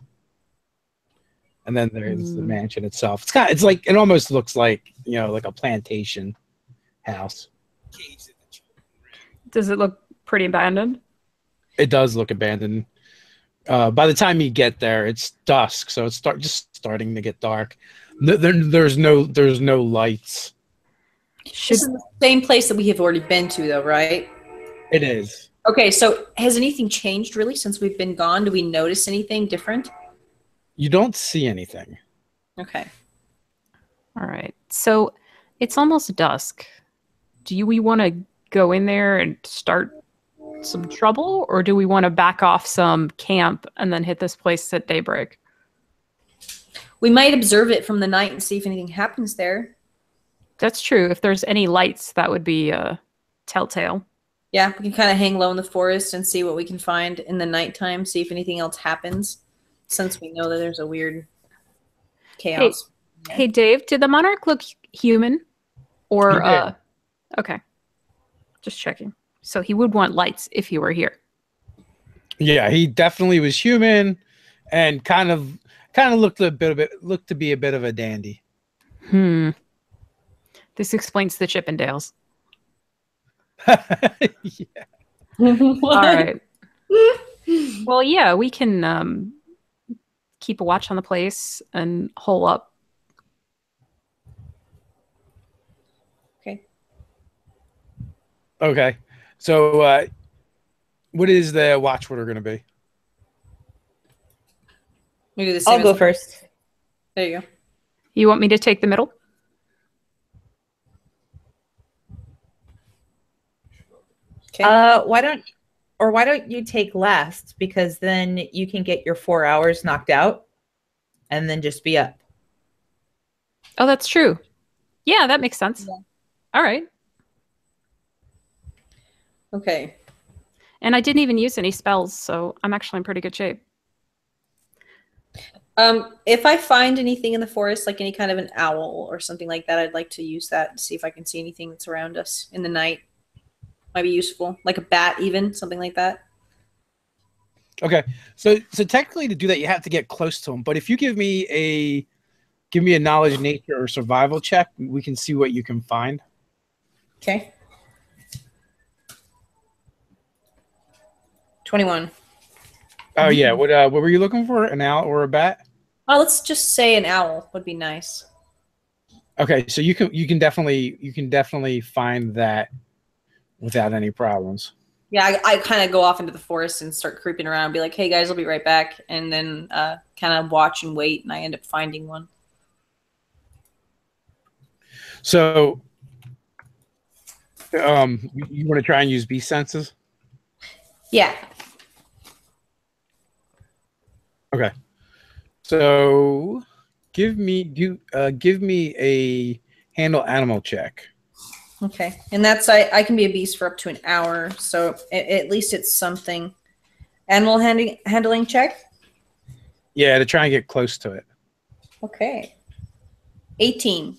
and then there's the mansion itself. It's like it almost looks like like a plantation house. Does it look pretty abandoned? It does look abandoned. By the time you get there, it's dusk, so it's just starting to get dark. There's no lights. This is the same place that we have already been to, though, right? It is. Okay, so has anything changed really since we've been gone? Do we notice anything different? You don't see anything. Okay. All right. So it's almost dusk. Do we want to go in there and start some trouble, or do we want to back off some camp and then hit this place at daybreak? We might observe it from the night and see if anything happens there. That's true. If there's any lights, that would be telltale. Yeah, we can kind of hang low in the forest and see what we can find in the nighttime, see if anything else happens, since we know that there's a weird chaos. Hey Dave, did the monarch look human? Or, okay. Just checking. So he would want lights if he were here. Yeah, he definitely was human, and kind of looked to be a bit of a dandy. This explains the Chippendales. Yeah. All right. Well, yeah, we can keep a watch on the place and hole up. Okay. So, what is the watch order going to be? We do the same. I'll go first. There you go. You want me to take the middle? Okay. Why don't you take last, because then you can get your 4 hours knocked out and then just be up. Oh, that's true. Yeah, that makes sense. Yeah. All right. Okay. And I didn't even use any spells, so I'm actually in pretty good shape. If I find anything in the forest, like any kind of an owl or something like that, I'd like to use that to see if I can see anything that's around us in the night. Might be useful, like a bat, even something like that. Okay, so technically to do that, you have to get close to him. But if you give me a knowledge, nature, or survival check, we can see what you can find. Okay. 21. Oh yeah, what were you looking for? An owl or a bat? Oh, let's just say an owl would be nice. Okay, so you can definitely find that without any problems. Yeah, I kind of go off into the forest and start creeping around and be like, hey guys, I'll be right back. And then kind of watch and wait, and I end up finding one. So, you want to try and use beast senses? Yeah. Okay. So, give me a handle animal check. Okay, and that's I can be a beast for up to an hour, so at least it's something. Animal handling check. Yeah, to try and get close to it. Okay. 18.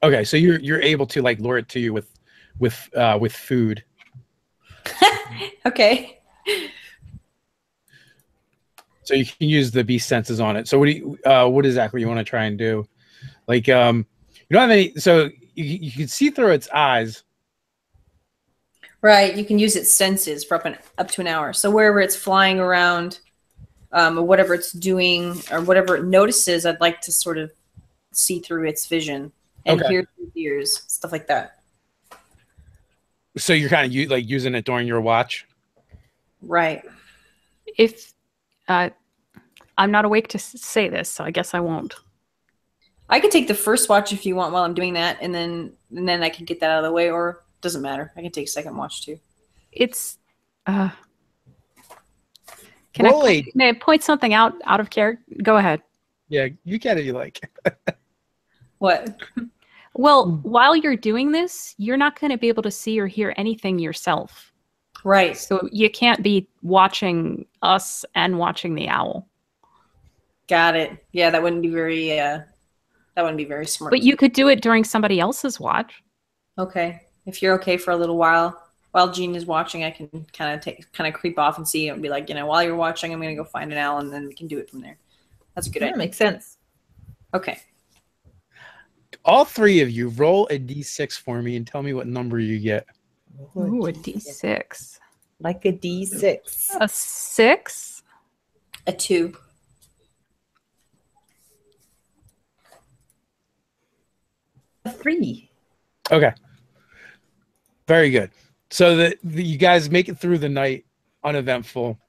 Okay, so you're able to like lure it to you with food. Okay. So you can use the beast senses on it. So what exactly you want to try and do? Like, you don't have any. So you can see through its eyes. Right. You can use its senses for up to an hour. So wherever it's flying around, or whatever it's doing, or whatever it notices, I'd like to sort of see through its vision and hear through its ears, stuff like that. So you're kind of like using it during your watch, right? If I'm not awake to say this, so I guess I won't. I could take the first watch if you want while I'm doing that, and then I can get that out of the way, or doesn't matter. I can take second watch too. It's can I point something out of character? Go ahead. Yeah, you can if you like. What? Well, while you're doing this, you're not going to be able to see or hear anything yourself. Right. So you can't be watching us and watching the owl. Got it. Yeah, that wouldn't be very smart. But you could do it during somebody else's watch. Okay. If you're okay for a little while Jean is watching, I can kind of creep off and see and be like, while you're watching, I'm going to go find an owl, and then we can do it from there. That's a good idea. That makes sense. Okay. All three of you roll a d6 for me and tell me what number you get. Ooh, a d6. Like a d6. A 6? A 2. A 3. Okay. Very good. So you guys make it through the night uneventful.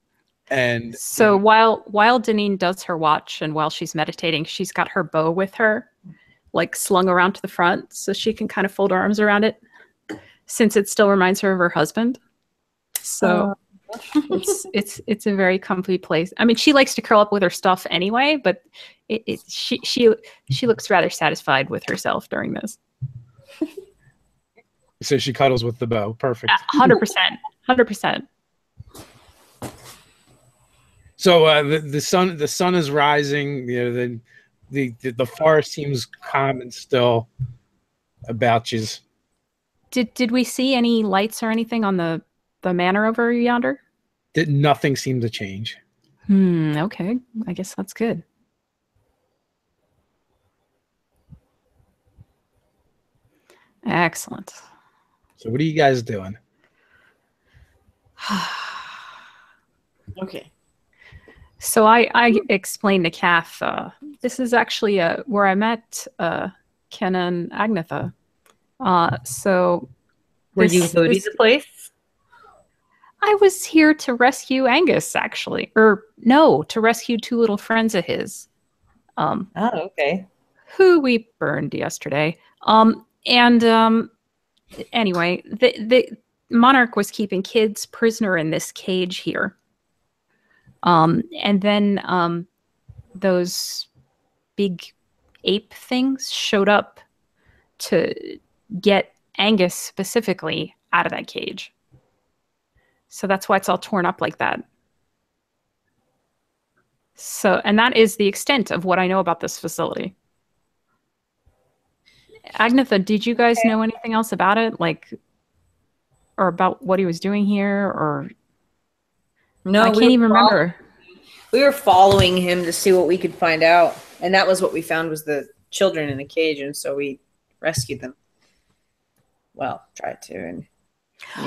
And so while Deneen does her watch and while she's meditating, she's got her bow with her, like slung around to the front so she can kind of fold her arms around it, since it still reminds her of her husband. So it's a very comfy place. I mean, she likes to curl up with her stuff anyway, but she looks rather satisfied with herself during this. So she cuddles with the bow. Perfect. 100%. 100%. So the sun is rising. The forest seems calm and still about you. Did we see any lights or anything on the manor over yonder? Nothing seemed to change. Okay. I guess that's good. Excellent. So what are you guys doing? Okay. So I explained to Kath, this is actually where I met Ken and Agnetha. So were you Bodhi's place? I was here to rescue Angus, actually. Or no, to rescue 2 little friends of his. Okay. Who we burned yesterday. Anyway, the monarch was keeping kids prisoner in this cage here. And then those big ape things showed up to get Angus specifically out of that cage. So that's why it's all torn up like that. So, and that is the extent of what I know about this facility. Agnetha, did you guys know anything else about it? Like, or about what he was doing here, or... No, I can't even remember. We were following him to see what we could find out, and that was what we found, was the children in the cage, and so we rescued them. Well, tried to. And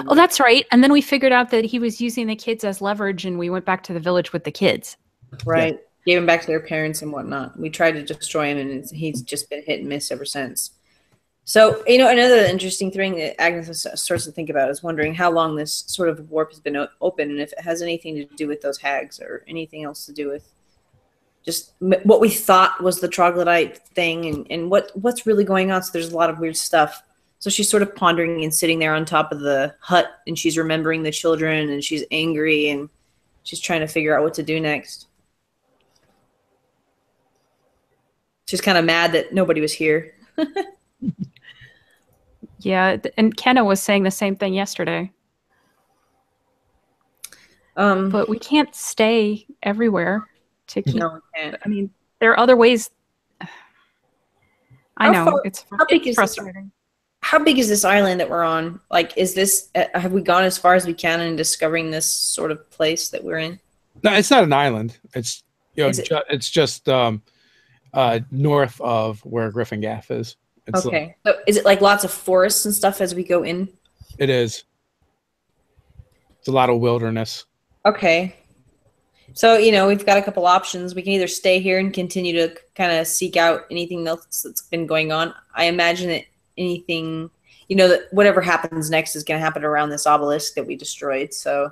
oh, that's right. And then we figured out that he was using the kids as leverage, and we went back to the village with the kids. Right. Yeah. Gave him back to their parents and whatnot. We tried to destroy him, and he's just been hit and miss ever since. So, another interesting thing that Agnes starts to think about is wondering how long this sort of warp has been open, and if it has anything to do with those hags or anything else to do with just what we thought was the troglodyte thing, and what's really going on. So there's a lot of weird stuff. So she's sort of pondering and sitting there on top of the hut, and she's remembering the children, and she's angry, and she's trying to figure out what to do next. She's kind of mad that nobody was here. Yeah, and Kenna was saying the same thing yesterday. But we can't stay everywhere to keep. No, we can't. I mean, there are other ways. I know it's frustrating. How big is this island that we're on? Like, is this? Have we gone as far as we can in discovering this sort of place that we're in? No, it's not an island. It's Is it- it's just north of where Gryphongaffe is. It's Okay. So is it like lots of forests and stuff as we go in? It is. It's a lot of wilderness. Okay. So, we've got a couple options. We can either stay here and continue to kind of seek out anything else that's been going on. I imagine that anything, that whatever happens next is going to happen around this obelisk that we destroyed. So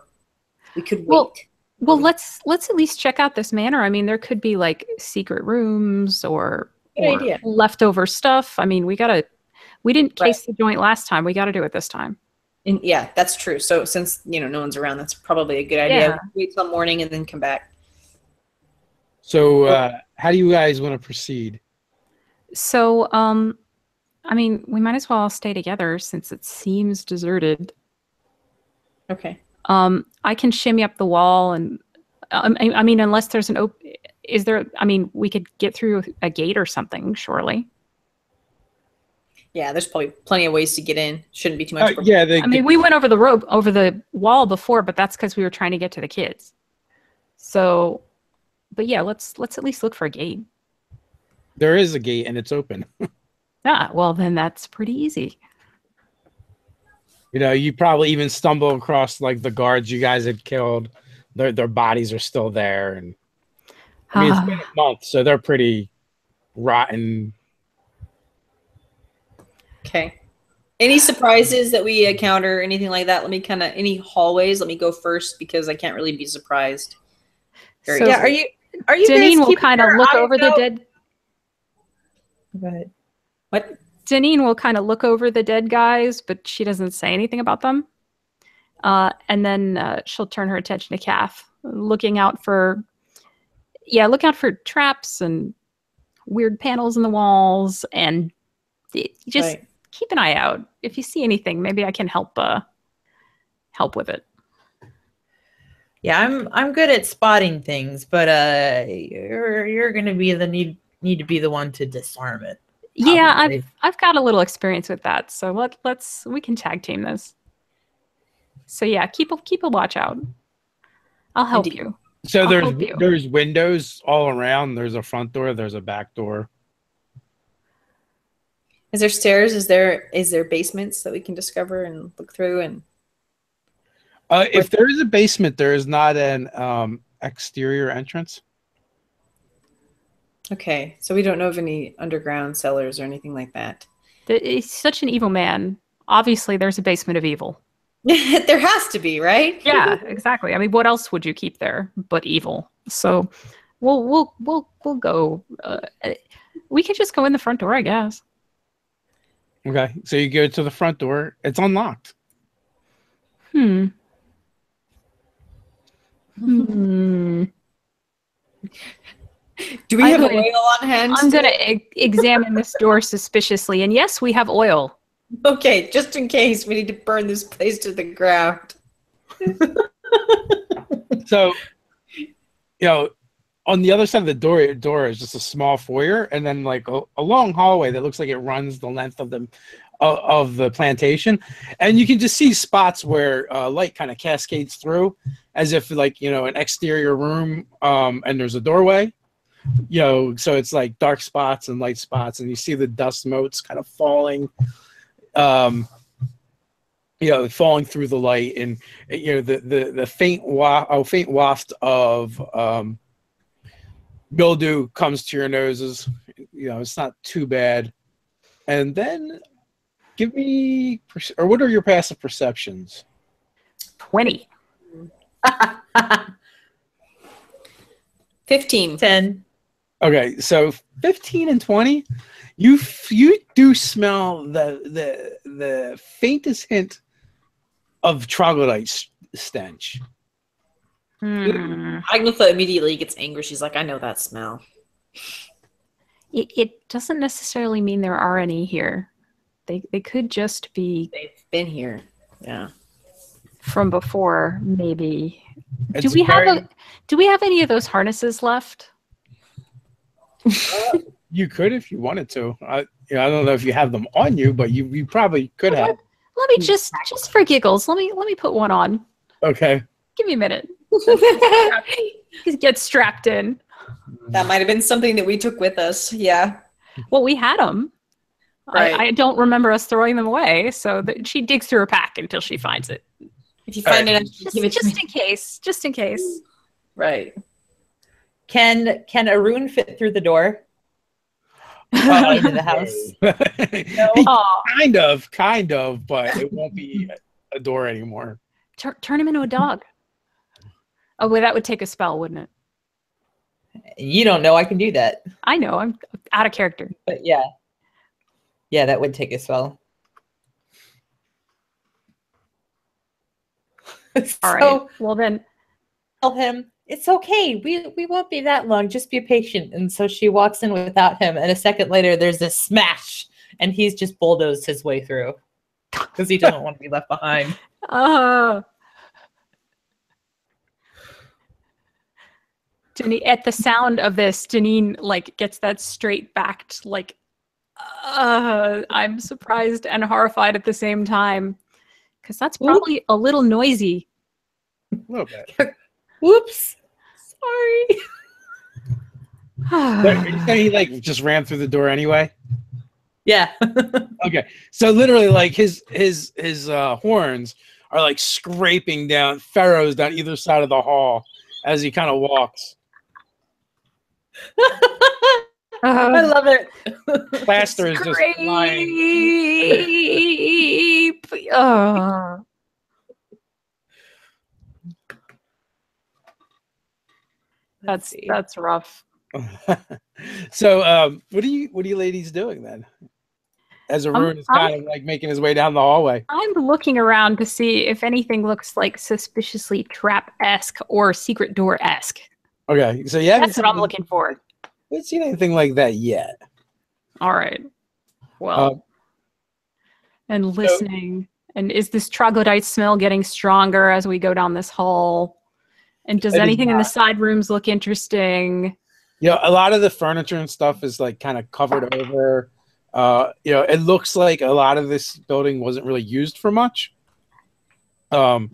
we could wait. Well, let's at least check out this manor. I mean, there could be like secret rooms or idea. leftover stuff. I mean, we didn't case the joint last time. We got to do it this time. And yeah, that's true. So since, no one's around, that's probably a good idea. Yeah. Wait till morning and then come back. So how do you guys want to proceed? So, I mean, we might as well stay together since it seems deserted. Okay. I can shimmy up the wall and, I mean, unless there's we could get through a gate or something, surely. Yeah, there's probably plenty of ways to get in. Shouldn't be too much. Yeah, we went over the wall before, but that's because we were trying to get to the kids. So, but yeah, let's at least look for a gate. there is a gate and it's open. Well, then that's pretty easy. You probably even stumble across like the guards you guys had killed. Their bodies are still there, and I mean it's been a month, so they're pretty rotten. Okay. Any surprises that we encounter, anything like that? Any hallways? Let me go first because I can't really be surprised. So, easily. Are you Janine guys will keeping kind of your look eyes over the out? dead. Go ahead. What? Janine will kind of look over the dead guys, but she doesn't say anything about them. And then she'll turn her attention to Kath, look out for traps and weird panels in the walls, and just keep an eye out. If you see anything, maybe I can help with it. Yeah, I'm good at spotting things, but you're gonna be need to be the one to disarm it. Yeah, Probably. I've got a little experience with that, so we can tag team this. So yeah, keep a watch out. I'll help Indeed. you. So I'll help you. there's windows all around. There's a front door. There's a back door. Is there stairs? Is there basements that we can discover and look through? And If there is a basement, there is not an exterior entrance. okay, so we don't know of any underground cellars or anything like that. He's such an evil man. Obviously, there's a basement of evil. There has to be, right? Yeah, exactly. I mean, what else would you keep there but evil? So, we'll go. We could just go in the front door, I guess. Okay, so you go to the front door. It's unlocked. Hmm. Do we have oil on hand? I'm going to examine this door suspiciously. And yes, we have oil. Okay, just in case we need to burn this place to the ground. So, on the other side of the door is just a small foyer, and then like a long hallway that looks like it runs the length of the plantation, and you can just see spots where light kind of cascades through, as if like an exterior room, and there's a doorway. So it's like dark spots and light spots, and you see the dust motes kind of falling, falling through the light, and the faint waft of mildew comes to your noses. It's not too bad. And then give me, or what are your passive perceptions? 20. 15. 10. Okay, so 15 and 20, you do smell the faintest hint of troglodyte stench. Agnetha immediately gets angry. She's like, I know that smell. It doesn't necessarily mean there are any here. They could just be They've been here. Yeah. from before, maybe. It's Do we have any of those harnesses left? You could if you wanted to. I don't know if you have them on you, but you probably could have. Let me just for giggles. Let me put one on. Okay. Give me a minute. Get strapped in. That might have been something that we took with us. Yeah. Well, we had them. Right. I don't remember us throwing them away, so she digs through her pack until she finds it. If you find it, give it to me. In case. Just in case. Right. Can Arun fit through the door into the house? No? Kind of, but it won't be a door anymore. Turn him into a dog. Oh, well, that would take a spell, wouldn't it? You don't know I can do that. I know. I'm out of character. But yeah. Yeah, that would take a spell. All right. Well, then. Tell him, it's okay. We won't be that long. Just be patient. And so she walks in without him. And a second later, there's a smash. And he's just bulldozed his way through. Because he doesn't want to be left behind. At the sound of this, Janine like gets that straight backed, like, I'm surprised and horrified at the same time. Because that's probably a little noisy. A little bit. Whoops. Sorry. He like just ran through the door anyway. Yeah. Okay. So literally, like his horns are like scraping down furrows down either side of the hall as he kind of walks. I love it. Plaster is just flying. That's rough. So, what are you ladies doing then? As Arun is kind of like making his way down the hallway. I'm looking around to see if anything looks like suspiciously trap-esque or secret door-esque. Okay, so yeah, that's what I'm looking for. I haven't seen anything like that yet. All right. Well, and listening. And is this troglodyte smell getting stronger as we go down this hall? And does anything in the side rooms look interesting? You know, a lot of the furniture and stuff is like kind of covered over. You know, it looks like a lot of this building wasn't really used for much. You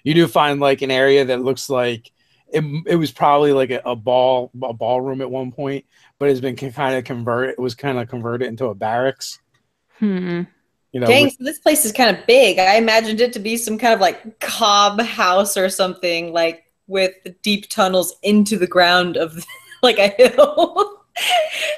do find like an area that looks like it was probably like a ballroom at one point, but it's been kind of converted. It was kind of converted into a barracks. You know, dang, so this place is kind of big. I imagined it to be some kind of like cob house or something, like with deep tunnels into the ground of like a hill.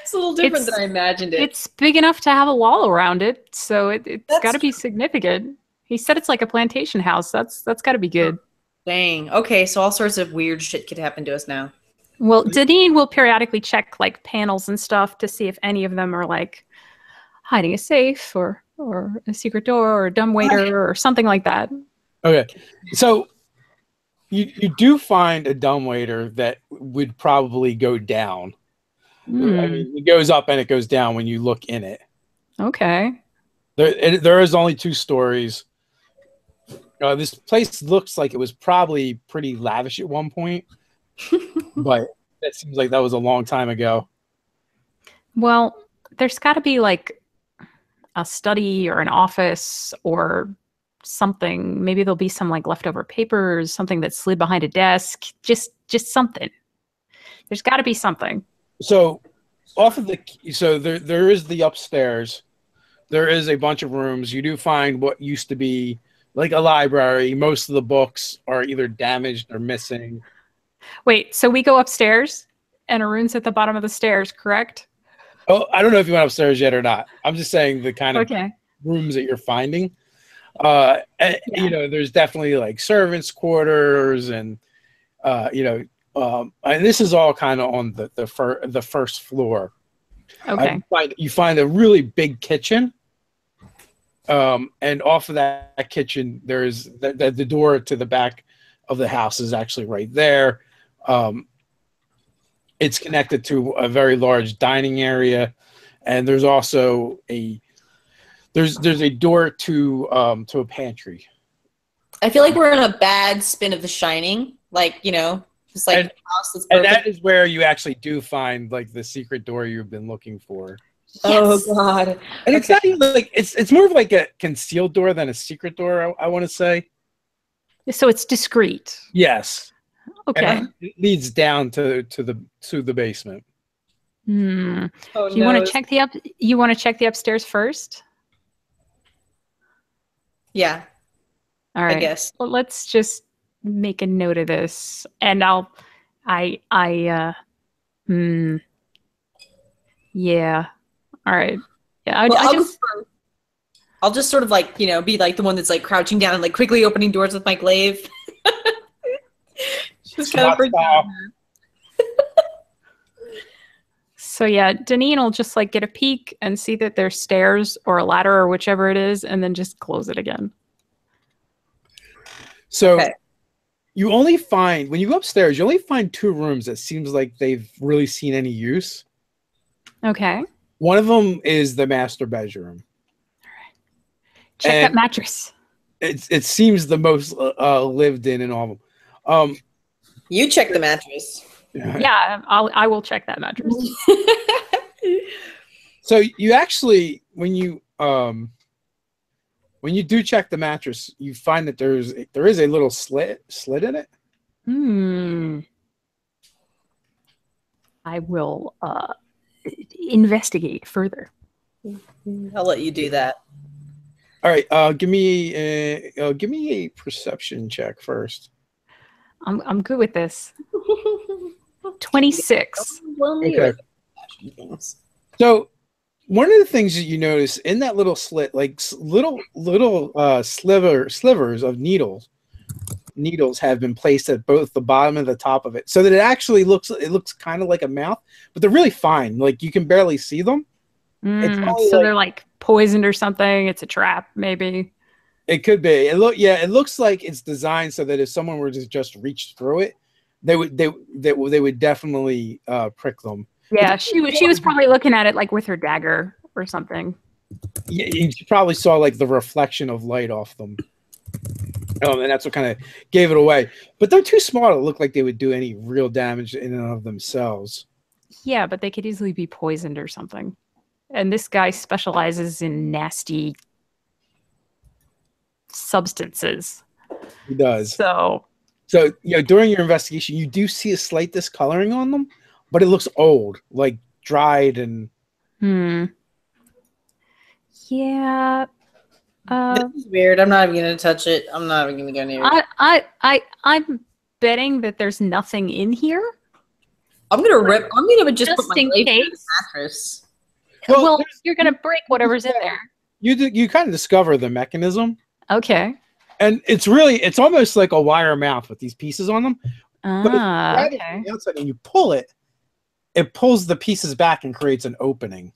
It's a little different than I imagined it. It's big enough to have a wall around it, so it's got to be significant. He said it's like a plantation house. That's got to be good. Dang. Okay, so all sorts of weird shit could happen to us now. Well, Deneen will periodically check like panels and stuff to see if any of them are like hiding a safe or a secret door or a dumbwaiter or something like that. Okay, so you do find a dumbwaiter that would probably go down. I mean, it goes up and it goes down when you look in it. Okay. There is only 2 stories. This place looks like it was probably pretty lavish at one point, but it seems like that was a long time ago. Well, there's got to be like a study or an office or something. Maybe there'll be some like leftover papers, something that slid behind a desk. Just something. There's got to be something. So there is the upstairs. There is a bunch of rooms. You do find what used to be like a library. Most of the books are either damaged or missing. Wait, so we go upstairs and Arun's at the bottom of the stairs, correct? Oh, I don't know if you went upstairs yet or not. I'm just saying the kind of rooms that you're finding. You know, there's definitely like servants' quarters and, you know, and this is all kind of on the first floor. Okay. You find a really big kitchen. And off of that kitchen, there's the door to the back of the house is actually right there. It's connected to a very large dining area, and there's also there's a door to a pantry. I feel like we're in a bad spin of The Shining, like, you know, just like and, house that's and that is where you actually do find like the secret door you've been looking for. Yes. Oh God! And it's not even like it's more of like a concealed door than a secret door. I want to say. So it's discreet. Yes. Okay. And it leads down to the basement. Hmm. Oh, Do you want to check the You want to check the upstairs first? Yeah, All right. I guess. Well, let's just make a note of this, and yeah. All right. Yeah. Well, I just. I'll just sort of like, be like the one that's like crouching down and like quickly opening doors with my glaive. Just kind of SWAT style. So yeah, Deneen will just like get a peek and see that there's stairs or a ladder or whichever it is, and then just close it again. So Okay. you only find, when you go upstairs, you only find 2 rooms that seems like they've really seen any use. Okay. One of them is the master bedroom. Check And that mattress. it seems the most lived in all of them. You check the mattress. Yeah, I will check that mattress. So you actually, when you do check the mattress, you find that there is a little slit in it. I will investigate further. I'll let you do that. All right, give me a perception check first. I'm good with this. 26. Okay. So one of the things that you notice in that little slit, like little slivers of needles have been placed at both the bottom and the top of it, so that it actually looks kind of like a mouth, but they're really fine. Like you can barely see them. So they're like poisoned or something. It's a trap, maybe. It could be. It looks like it's designed so that if someone were to just reach through it, they would definitely prick them. Yeah, she was probably looking at it like with her dagger or something. Yeah, you probably saw like the reflection of light off them. And that's what kind of gave it away. But they're too small to look like they would do any real damage in and of themselves. Yeah, but they could easily be poisoned or something. And this guy specializes in nasty substances. He does. So during your investigation, you do see a slight discoloring on them, but it looks old, like dried and. Yeah. This is weird. I'm not even gonna touch it. I'm not even gonna go near it. I'm betting that there's nothing in here. I'm gonna just put Just my in blade through the case. mattress. Well, you're gonna break whatever's in there. You kind of discover the mechanism, Okay. and it's almost like a wire mouth with these pieces on them. But if you grab it Okay. from the outside and you pull it, it pulls the pieces back and creates an opening.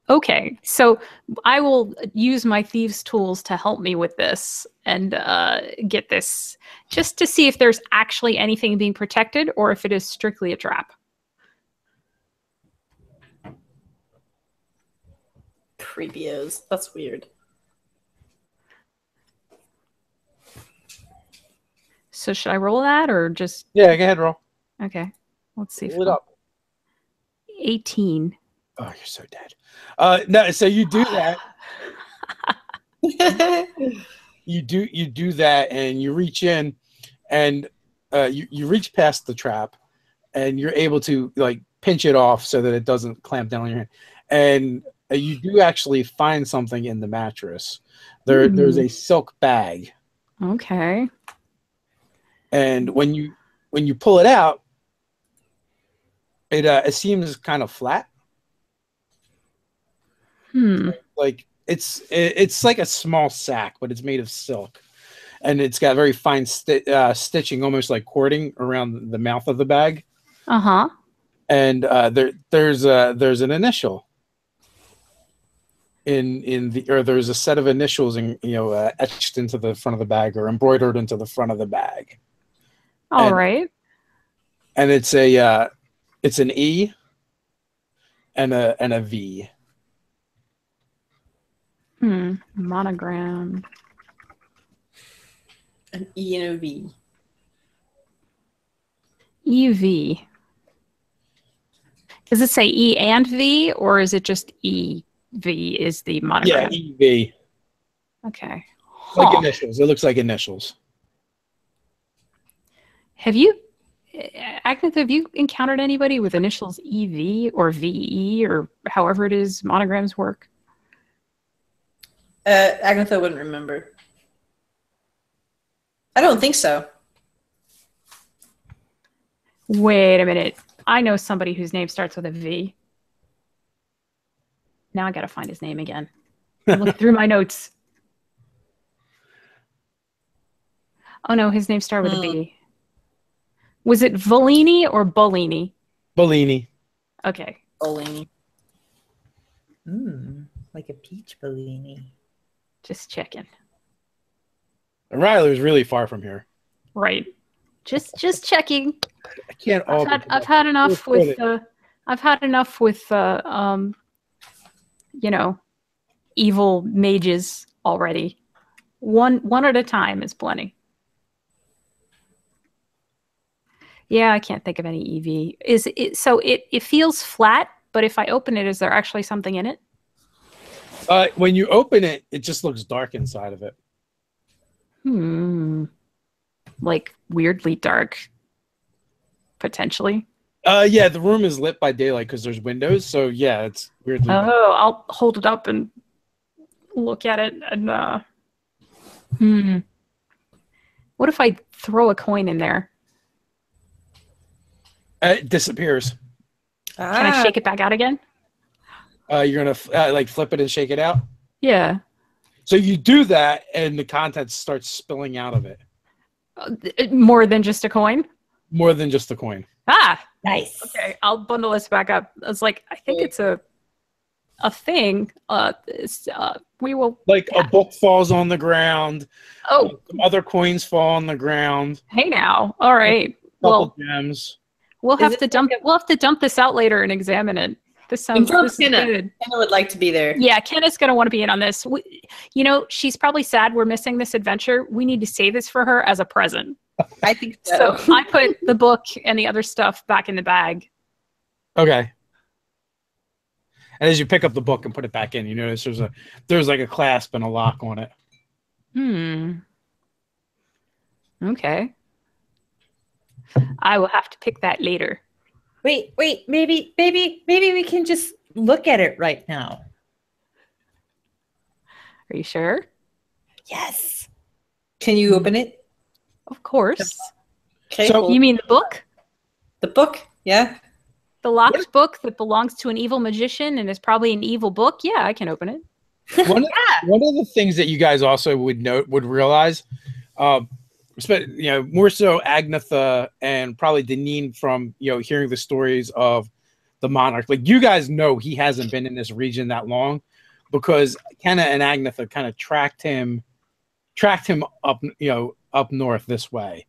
Okay, so I will use my thieves' tools to help me with this and get this, just to see if there's actually anything being protected or if it is strictly a trap. Creepios. That's weird. So should I roll that or just... Yeah, go ahead, roll. Okay, let's see. Roll it up. 18. Oh, you're so dead. No, so you do that. you do that, and you reach in, and you reach past the trap, and you're able to like pinch it off so that it doesn't clamp down on your hand. And you do actually find something in the mattress. There's a silk bag. Okay. And when you pull it out, it seems kind of flat. Like it's like a small sack, but it's made of silk, and it's got very fine stitching, almost like cording around the mouth of the bag. And there's an initial there's a set of initials etched into the front of the bag or embroidered into the front of the bag. All right. And it's an E and a V. Monogram. An E and a V. EV. Does it say E and V, or is it just EV is the monogram? Yeah, EV. Okay. Like initials. It looks like initials. Have you, Agnetha, have you encountered anybody with initials EV or VE or however it is monograms work? Agnetha wouldn't remember. I don't think so. Wait a minute. I know somebody whose name starts with a V. Now I gotta find his name again. I'm looking through my notes. Oh no, his name started with a B. Was it Volini or Bolini? Bellini. Okay. Bolini. Like a peach Bellini. Just checking. Riley's really far from here. Right. Just checking. I can't. I've had enough with you know, evil mages already. One at a time is plenty. Yeah, I can't think of any EV. Is it so it feels flat, but if I open it, is there actually something in it? When you open it, it just looks dark inside of it. Like weirdly dark, potentially. Yeah, the room is lit by daylight because there's windows. So yeah, it's weirdly dark. Oh, I'll hold it up and look at it. And what if I throw a coin in there? It disappears. Can I shake it back out again? You're gonna like flip it and shake it out. Yeah. So you do that, and the contents start spilling out of it. More than just a coin? More than just the coin. Ah, Nice. okay. I'll bundle this back up. I was like, I think it's a thing. We will. Like a book falls on the ground. Oh, Some other coins fall on the ground. hey now. All right. Couple Well, gems. we'll have to dump this out later and examine it. This sounds good. Kenna would like to be there. Yeah, Kenna's going to want to be in on this. You know, she's probably sad we're missing this adventure. We need to save this for her as a present. I think so. So I put the book and the other stuff back in the bag. Okay. And as you pick up the book and put it back in, you notice there's like a clasp and a lock on it. Okay. I will have to pick that later. Wait, maybe we can just look at it right now. Are you sure? Yes. Can you open it? Of course. Okay. So- You mean the book? The book? Yeah. The locked book that belongs to an evil magician and is probably an evil book? Yeah, I can open it. One of the things that you guys also would realize, more so Agnetha and probably Deneen from hearing the stories of the monarch. Like you guys know he hasn't been in this region that long because Kenna and Agnetha kind of tracked him up north this way.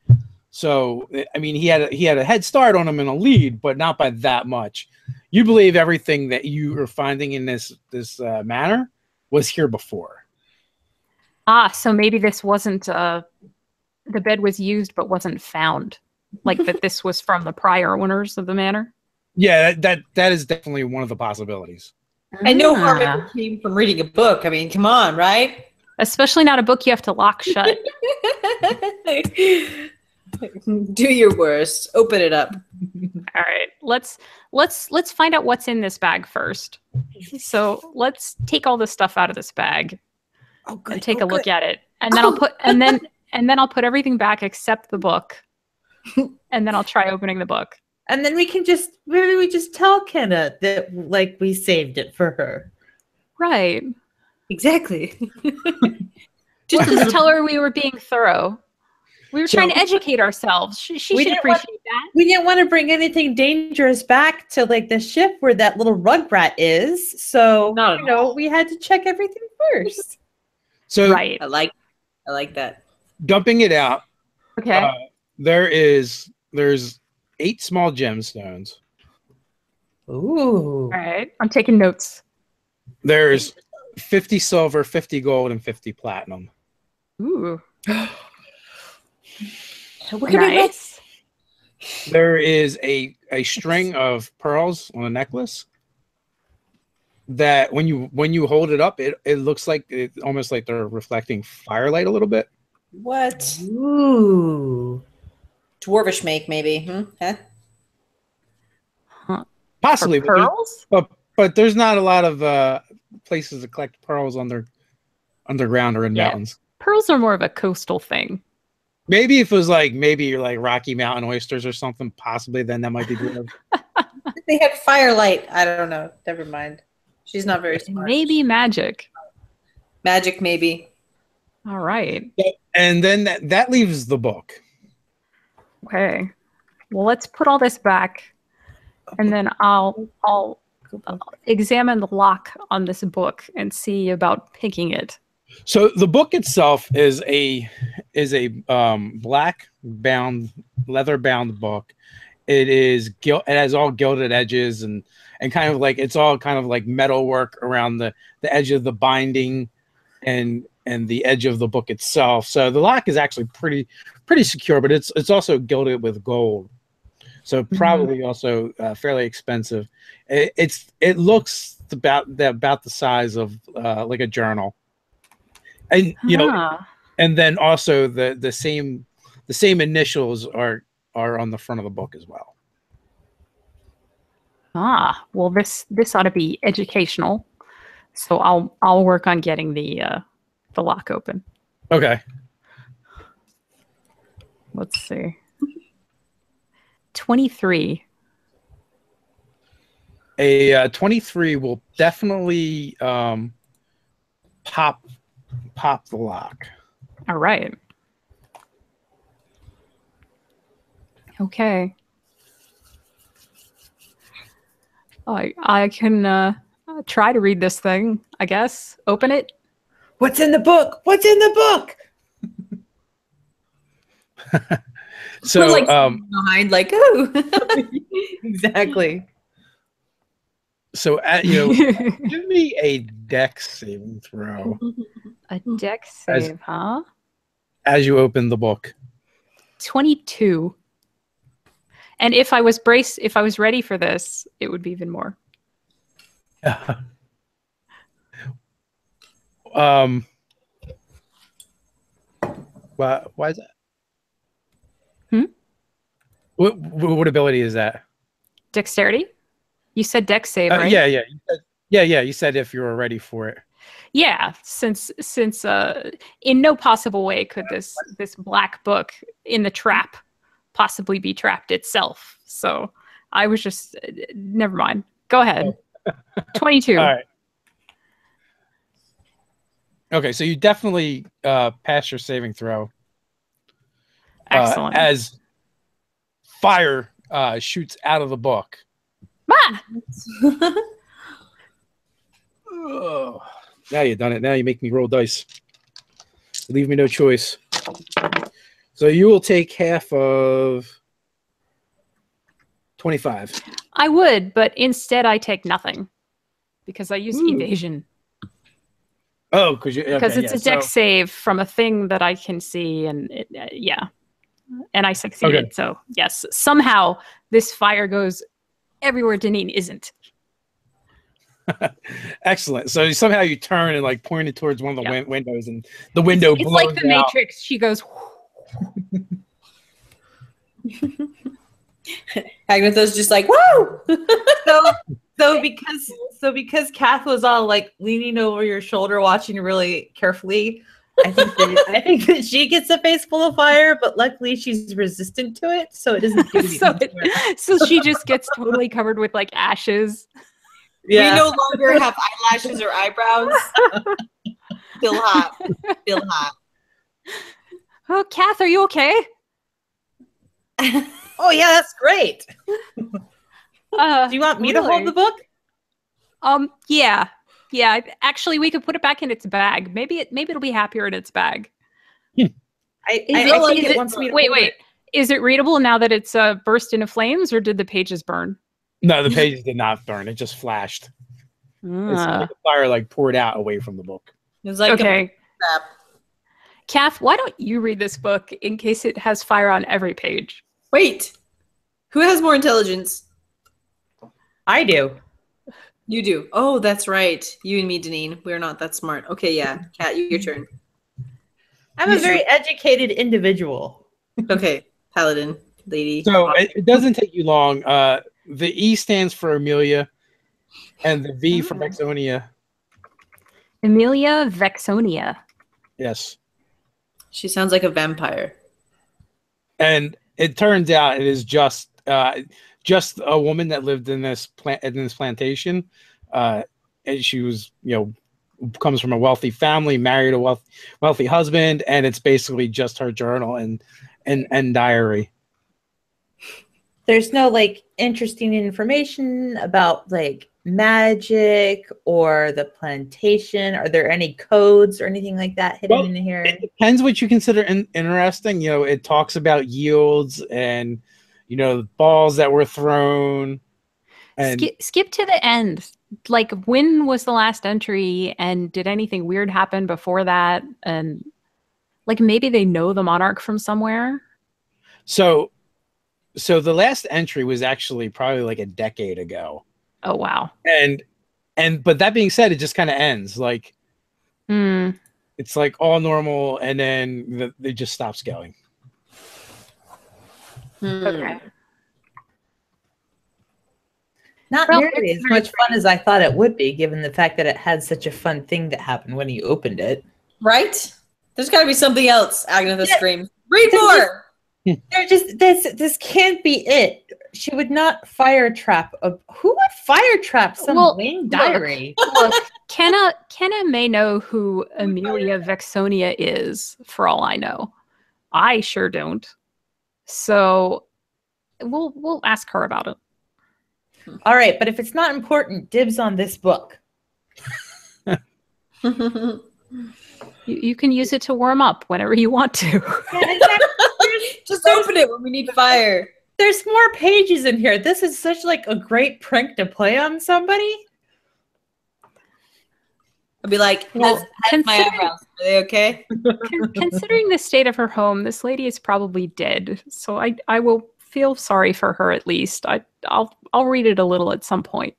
So I mean he had a head start on him in a lead, but not by that much. You believe everything that you are finding in this manor was here before. So maybe this wasn't the bed was used but wasn't found. Like that this was from the prior owners of the manor? Yeah, that is definitely one of the possibilities. And no harm ever came from reading a book. I mean, come on, right? Especially not a book you have to lock shut. Do your worst. Open it up. All right. Let's find out what's in this bag first. So let's take all this stuff out of this bag and take a look at it. And then I'll put everything back except the book. And then I'll try opening the book. And then we just tell Kenna that like we saved it for her. Right. Exactly. Just tell her we were being thorough. We were trying to educate ourselves. She should appreciate that. We didn't want to bring anything dangerous back to like the ship where that little rugrat is. So we had to check everything first. So right. I like that. Dumping it out. Okay. There's 8 small gemstones. Ooh. All right. I'm taking notes. There's 50 silver, 50 gold, and 50 platinum. Ooh. Nice. There is a string of pearls on a necklace that when you hold it up, it looks like almost like they're reflecting firelight a little bit. What? Ooh. Dwarvish make, maybe. Huh? Possibly. For pearls? But there's not a lot of places to collect pearls underground or in mountains. Pearls are more of a coastal thing. Maybe if it was like maybe like Rocky Mountain oysters or something, possibly then that might be dwarf. They had firelight. I don't know. Never mind. She's not very smart. Maybe magic. Magic, maybe. All right. And then that leaves the book. Okay. Well, let's put all this back, and then I'll examine the lock on this book and see about picking it. So the book itself is a black bound, leather bound book. It has all gilded edges and kind of like it's all kind of like metal work around the edge of the binding and the edge of the book itself. So the lock is actually pretty secure, but it's also gilded with gold. So probably also fairly expensive. It looks about the size of like a journal. And and then also the same initials are on the front of the book as well. Well, this ought to be educational. So I'll work on getting the lock open. Okay. Let's see. 23. A 23 will definitely pop the lock. All right. Okay. I can try to read this thing, I guess. Open it. What's in the book? What's in the book? So we're like behind, like, oh, exactly. So give me a dex saving throw. A dex save, huh? As you open the book. 22. And if I was ready for this, it would be even more. Why is that? What ability is that? Dexterity? You said dex save, right? Yeah. You said if you were ready for it. Yeah, since in no possible way could this black book in the trap possibly be trapped itself. So I was just never mind. Go ahead. 22. All right. Okay, so you definitely pass your saving throw. Excellent. As fire shoots out of the book. Oh, now you've done it. Now you make me roll dice. Leave me no choice. So you will take half of 25. I would, but instead I take nothing because I use evasion. Oh, because it's a dex save from a thing that I can see, and and I succeeded. Okay. So yes, somehow this fire goes everywhere Deneen isn't. Excellent. So somehow you turn and like point it towards one of the windows, and the window blows like the out. Matrix. She goes. Agnetha's just like, woo! So because Kath was all like leaning over your shoulder, watching really carefully, I think that she gets a face full of fire, but luckily she's resistant to it, so it doesn't do anything. So she just gets totally covered with like ashes. Yeah. We no longer have eyelashes or eyebrows. Still hot. Still hot. Oh, Kath, are you okay? Oh yeah, that's great. Do you want me to hold the book? Yeah. Actually, we could put it back in its bag. Maybe it'll be happier in its bag. Wait. Is it readable now that it's burst into flames, or did the pages burn? No, the pages did not burn. It just flashed. It's like the fire like poured out away from the book. It was like okay. Kath, why don't you read this book in case it has fire on every page? Wait. Who has more intelligence? I do. You do. Oh, that's right. You and me, Deneen. We're not that smart. Okay, yeah. Kat, your turn. I'm a very educated individual. Okay, Paladin. lady. So it doesn't take you long. The E stands for Amelia, and the V for Vexonia. Amelia Vexonia. Yes. She sounds like a vampire. And it turns out it is just a woman that lived in this plantation, and she was, comes from a wealthy family, married a wealthy husband, and it's basically just her journal and diary. There's no like interesting information about like magic or the plantation. Are there any codes or anything like that hidden in here? It depends what you consider interesting. It talks about yields and balls that were thrown. And Skip to the end. Like, when was the last entry, and did anything weird happen before that? And like, maybe they know the monarch from somewhere. So the last entry was actually probably like a decade ago. Oh wow. But that being said, it just kind of ends like it's like all normal, and then they just stops going. Okay. Not nearly as much fun as I thought it would be, given the fact that it had such a fun thing that happened when you opened it. Right? There's got to be something else. Agatha screams. Read more. They're just this can't be it. She would not fire trap. Who would fire trap some winged diary? Look, Kenna may know who Amelia Vexonia is, for all I know. I sure don't. So we'll ask her about it. All right, but if it's not important, dibs on this book. You can use it to warm up whenever you want to. Yeah, exactly. Just open it when we need fire. There's more pages in here. This is such like a great prank to play on somebody. I'll be like, that's my eyebrows. Are they okay? Considering the state of her home, this lady is probably dead. So I will feel sorry for her at least. I'll read it a little at some point.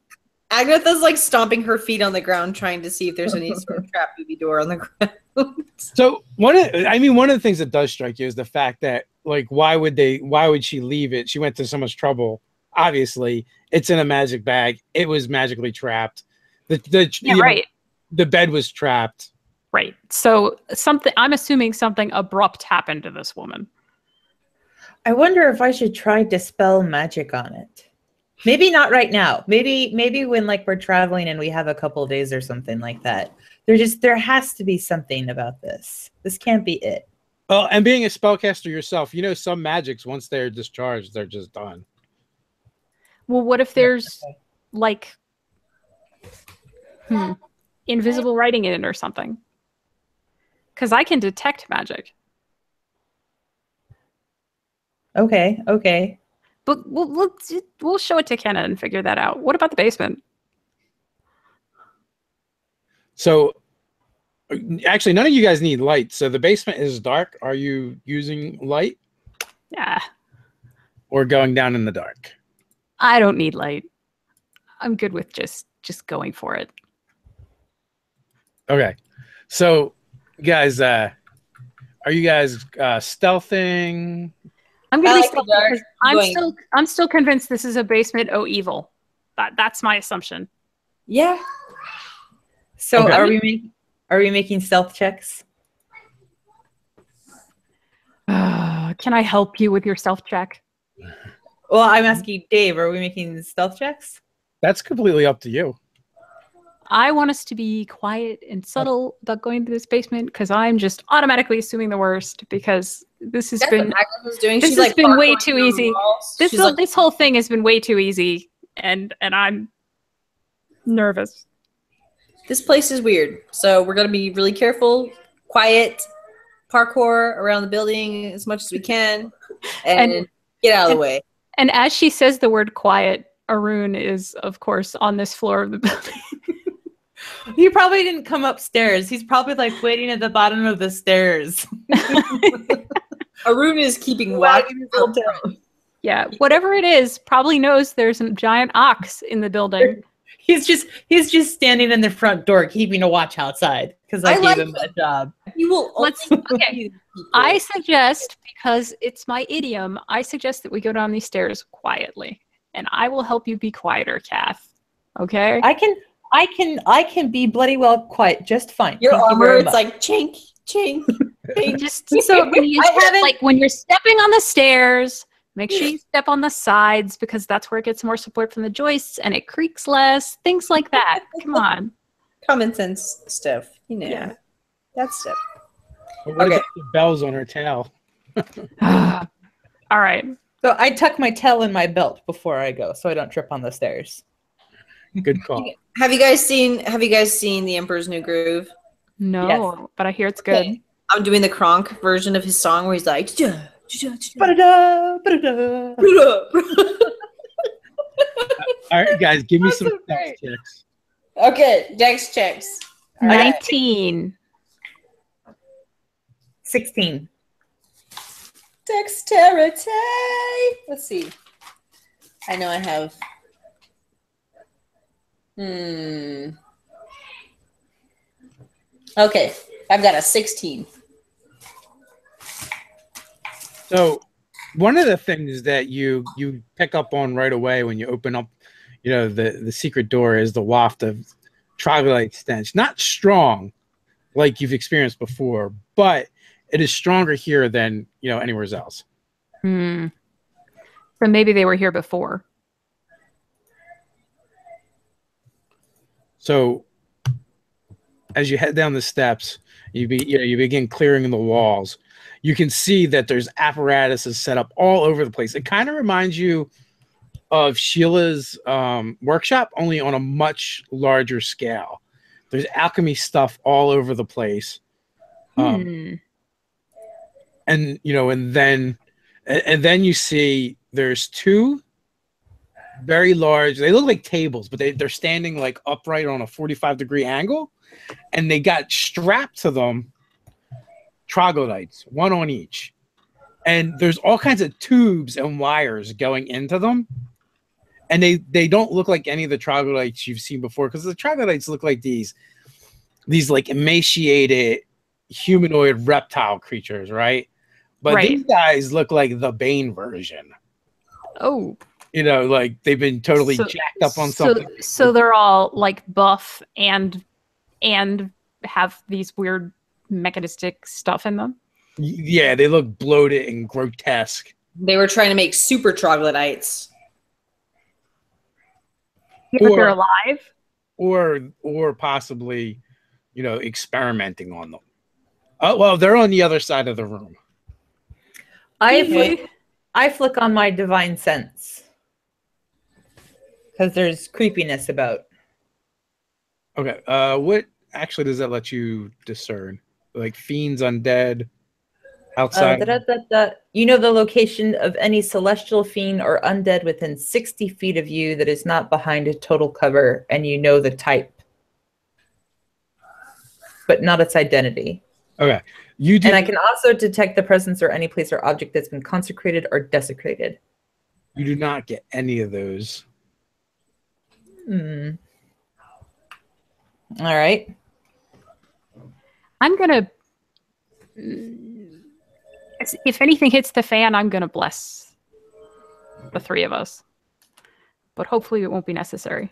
Agatha's like stomping her feet on the ground, trying to see if there's any sort of trap movie door on the ground. So one of the things that does strike you is the fact that like why would she leave it? She went to so much trouble. Obviously, it's in a magic bag. It was magically trapped. Right. The bed was trapped. Right. So I'm assuming something abrupt happened to this woman. I wonder if I should try dispel magic on it. Maybe not right now. Maybe when like we're traveling and we have a couple of days or something like that. There has to be something about this. This can't be it. Well, and being a spellcaster yourself, some magics once they're discharged, they're just done. Well, what if there's like invisible writing in it or something? Because I can detect magic. Okay. But we'll show it to Kenna and figure that out. What about the basement? So, actually, none of you guys need light. So the basement is dark. Are you using light? Yeah. Or going down in the dark? I don't need light. I'm good with just going for it. Okay. So, guys, are you guys stealthing? I'm gonna be stealthy because I'm still convinced this is a basement evil. That's my assumption. Yeah. So Okay. are we making stealth checks? Can I help you with your stealth check? Well, I'm asking Dave, are we making stealth checks? That's completely up to you. I want us to be quiet and subtle about going to this basement because I'm just automatically assuming the worst because this has been way too easy. This whole thing has been way too easy and I'm nervous. This place is weird, so we're gonna be really careful, quiet, parkour around the building as much as we can, and get out of the way. And as she says the word quiet, Arun is, of course, on this floor of the building. He probably didn't come upstairs. He's probably like waiting at the bottom of the stairs. Arun is keeping watch. Yeah, whatever it is, probably knows there's a giant ox in the building. He's just standing in the front door, keeping a watch outside because I gave him a job. You will. Okay. I suggest, because it's my idiom, I suggest that we go down these stairs quietly, and I will help you be quieter, Kath. Okay? I can be bloody well quiet just fine. Your Thank you armor, very it's much. like chink, chink, chink. Just so when you when you're stepping on the stairs, make sure you step on the sides because that's where it gets more support from the joists and it creaks less. Things like that. Come on. Common sense stuff. You know. Yeah. That's stuff. What about the bells on her tail? All right. So I tuck my tail in my belt before I go, so I don't trip on the stairs. Good call. Have you guys seen The Emperor's New Groove? No, Yes. but I hear it's good. Okay. I'm doing the Kronk version of his song where he's like, Ba-da-da, ba-da-da. All right, guys, give me some so steps checks. okay, Dex checks. 19. 16. Dexterity. Let's see. I know I have. Okay, I've got a 16. So, one of the things that you pick up on right away when you open up, the secret door is the waft of troglodyte stench. Not strong, like you've experienced before, but it is stronger here than anywhere else. So maybe they were here before. So, as you head down the steps, you begin clearing the walls. You can see that there's apparatuses set up all over the place. It kind of reminds you of Sheila's workshop, only on a much larger scale. There's alchemy stuff all over the place. And then you see there's two very large, they look like tables, but they're standing like upright on a 45-degree angle, and they got strapped to them troglodytes, one on each. And there's all kinds of tubes and wires going into them. And they don't look like any of the troglodytes you've seen before, because the troglodytes look like these like emaciated humanoid reptile creatures, right? But these guys look like the Bane version. Oh. Like they've been totally jacked up on something. So they're all like buff and have these weird mechanistic stuff in them. Yeah, they look bloated and grotesque. They were trying to make super troglodytes. Yeah, but they're alive? Or possibly, experimenting on them. Oh, well, they're on the other side of the room. I flick on my divine sense. Because there's creepiness about. Okay. What actually does that let you discern? Like fiends, undead, outside? You know the location of any celestial fiend or undead within 60 feet of you that is not behind a total cover, and you know the type. But not its identity. Okay. You do. And I can also detect the presence or any place or object that's been consecrated or desecrated. You do not get any of those. All right. I'm gonna, if anything hits the fan, I'm gonna bless the three of us. But hopefully it won't be necessary.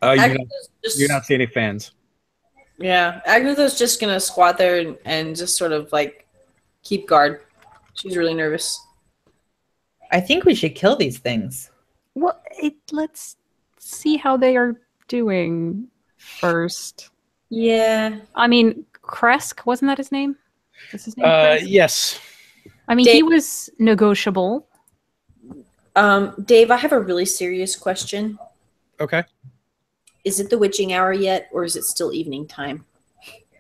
You're not seeing any fans. Yeah, Agnetha's just gonna squat there and just sort of like keep guard. She's really nervous. I think we should kill these things. Well, let's see how they are doing first. Yeah. I mean, Kresk, wasn't that his name? What's his name? Kresk? Yes. I mean, he was negotiable. Dave, I have a really serious question. Okay. Is it the witching hour yet, or is it still evening time?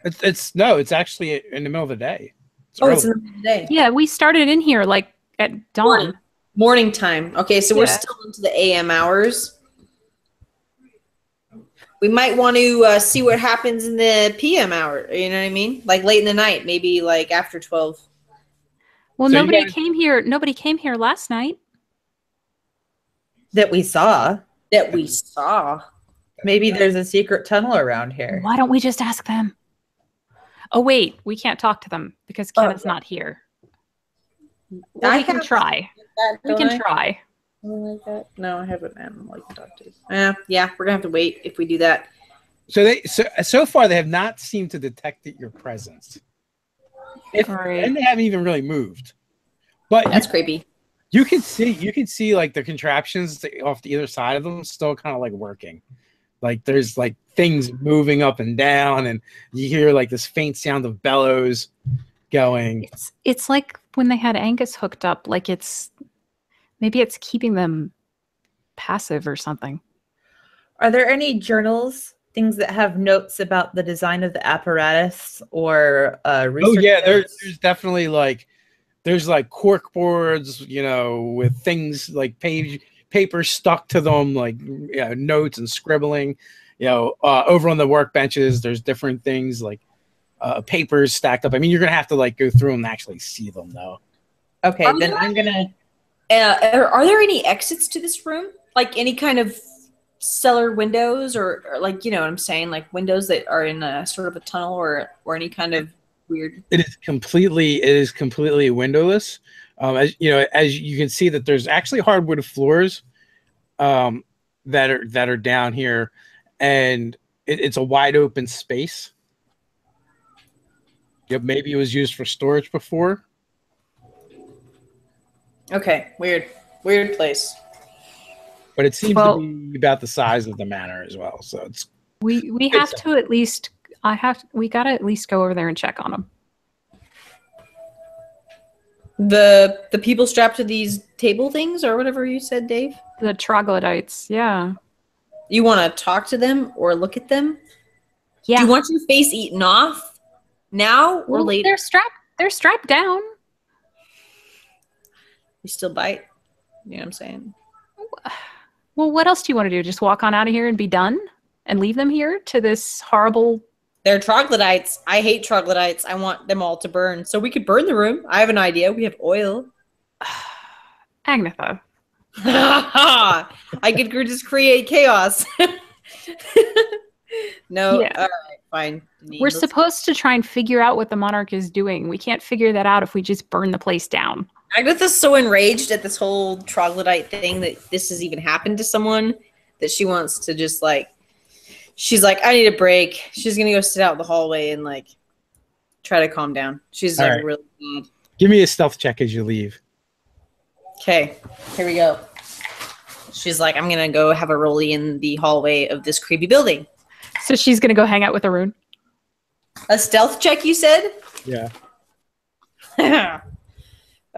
It's actually in the middle of the day. It's in the middle of the day. Yeah, we started in here like at dawn. Morning time. Okay, so we're still into the AM hours. We might want to see what happens in the PM hour. You know what I mean? Like late in the night, maybe like after 12. Well, nobody came here. Nobody came here last night. That we saw. Maybe there's a secret tunnel around here. Why don't we just ask them? Oh, wait. We can't talk to them because Kenna's not here. Well, we can try. We can try. Like that? No, I haven't. I'm like talk to. Yeah, we're gonna have to wait if we do that. So far they have not seemed to detect your presence. And they haven't even really moved. But that's creepy. You can see like the contraptions off the either side of them still kind of like working. Like there's like things moving up and down, and you hear like this faint sound of bellows going. It's like when they had Angus hooked up. Like maybe it's keeping them passive or something. Are there any journals, things that have notes about the design of the apparatus or research? Oh yeah, there's definitely like there's like cork boards, with things like paper stuck to them, like notes and scribbling. Over on the workbenches, there's different things like papers stacked up. I mean, you're gonna have to like go through them and actually see them, though. Okay, then I'm gonna. Are there any exits to this room? Like any kind of cellar windows, or like what I'm saying, like windows that are in a sort of a tunnel, or any kind of weird. It is completely windowless. As you can see that there's actually hardwood floors that are down here, and it's a wide open space. Yep, maybe it was used for storage before. Okay, weird place. But it seems to be about the size of the manor as well. So it's we have to at least we gotta at least go over there and check on them. The people strapped to these table things or whatever you said, Dave? The troglodytes, yeah. You want to talk to them or look at them? Yeah. Do you want your face eaten off now or later? They're strapped down. You still bite? You know what I'm saying? Well, what else do you want to do? Just walk on out of here and be done? And leave them here to this horrible... They're troglodytes. I hate troglodytes. I want them all to burn. So we could burn the room. I have an idea. We have oil. Agnetha. I could just create chaos. No. Yeah. All right, fine. We're supposed to try and figure out what the monarch is doing. We can't figure that out if we just burn the place down. Agnetha's so enraged at this whole troglodyte thing that this has even happened to someone that she wants to just like, she's like, I need a break. She's going to go sit out in the hallway and like try to calm down. She's like really mad. Give me a stealth check as you leave. Okay, here we go. She's like, I'm going to go have a rollie in the hallway of this creepy building. So she's going to go hang out with Arun? A stealth check, you said? Yeah.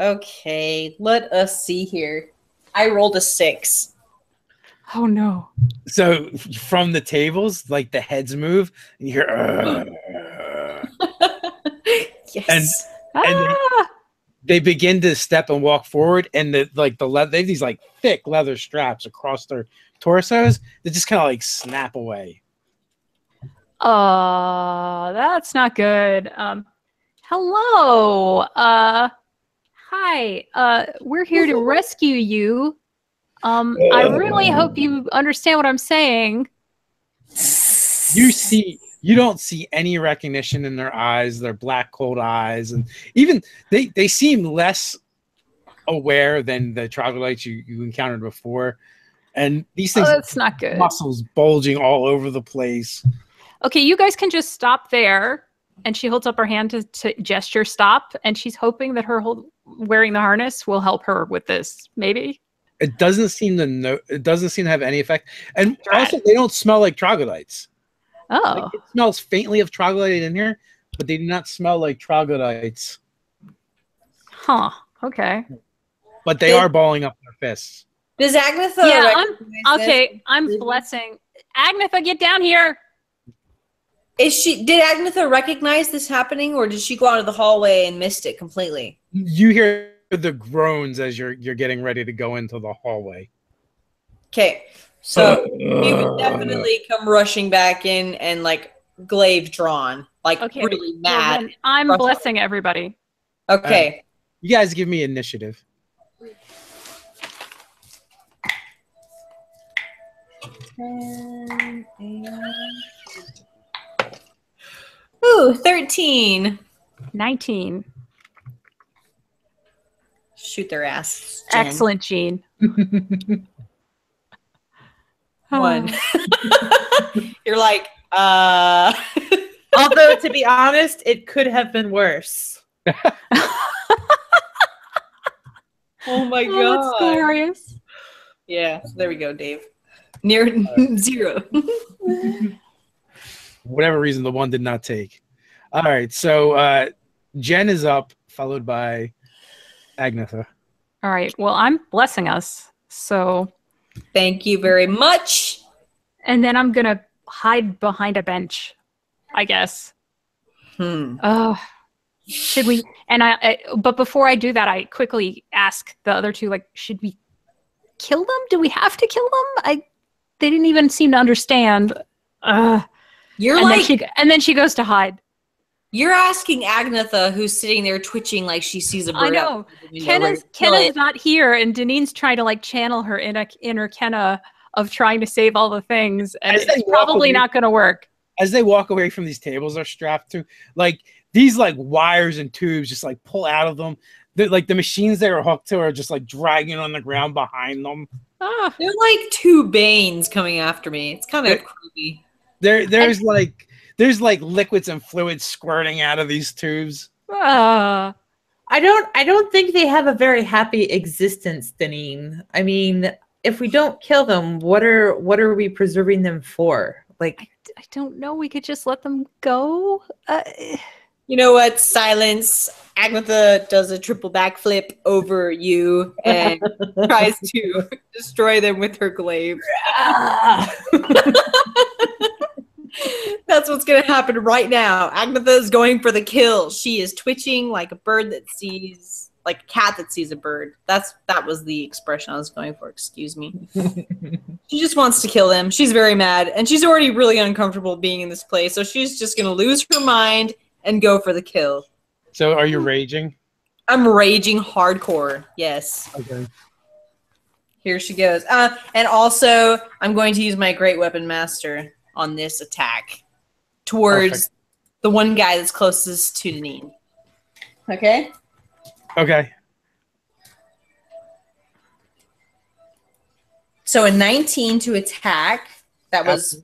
Okay, let us see here. I rolled a 6. Oh no. So from the tables, like the heads move, and you hear yes. And they begin to step and walk forward, and they have these like thick leather straps across their torsos that just kind of like snap away. That's not good. Hello. Hi. We're here to rescue you. I really hope you understand what I'm saying. You don't see any recognition in their eyes, their black cold eyes, and even they seem less aware than the troglodytes you encountered before. And these things, that's not good. Muscles bulging all over the place. Okay, you guys can just stop there. And she holds up her hand to gesture stop, and she's hoping that her wearing the harness will help her with this. Maybe it doesn't seem to have any effect. And also, they don't smell like troglodytes. Oh, like, it smells faintly of troglodyte in here, but they do not smell like troglodytes. Huh. Okay. But they are balling up their fists. Does Agnetha? Yeah, I'm blessing. Agnetha, get down here. Did Agnetha recognize this happening, or did she go out of the hallway and missed it completely? You hear the groans as you're getting ready to go into the hallway. Okay, so he would definitely come rushing back in and like glaive drawn, like really mad. Well, I'm blessing everybody. Okay, you guys give me initiative. Ooh, 13. 19. Shoot their ass. Jen. Excellent, Jean. 1. You're like, Although, to be honest, it could have been worse. Oh my Oh, god. that's glorious. Yeah, there we go, Dave. Near 0. Whatever reason, the 1 did not take. All right, so Jen is up, followed by Agnetha. All right. Well, I'm blessing us. So, Thank you very much. and then I'm going to hide behind a bench, I guess. Should we? And but before I do that, I quickly ask the other two, like, should we kill them? Do we have to kill them? They didn't even seem to understand. You're and like, then she goes to hide. you're asking Agnetha, who's sitting there twitching like she sees a bird. I know. Kenna's not here, and Danine's trying to like channel her inner Kenna of trying to save all the things, and it's probably not going to work. As they walk away from these tables they're strapped to, like these like wires and tubes just like pull out of them. Like the machines they were hooked to are just like dragging on the ground behind them. They're like 2 Banes coming after me. It's kind of creepy. There's like liquids and fluids squirting out of these tubes. I don't think they have a very happy existence, Danine. I mean, if we don't kill them, what are we preserving them for? Like, I don't know. We could just let them go. You know what? Silence. Agnetha does a triple backflip over you and tries to destroy them with her glaive. That's what's going to happen right now. Agnetha is going for the kill. She is twitching like a bird that sees, like a cat that sees a bird. That was the expression I was going for. Excuse me. She just wants to kill them. She's very mad, and she's already really uncomfortable being in this place. So she's just going to lose her mind and go for the kill. So are you raging? I'm raging hardcore. Yes. Okay. Here she goes. And also, I'm going to use my Great Weapon Master on this attack towards the one guy that's closest to Danine. Okay? Okay. So a 19 to attack. That was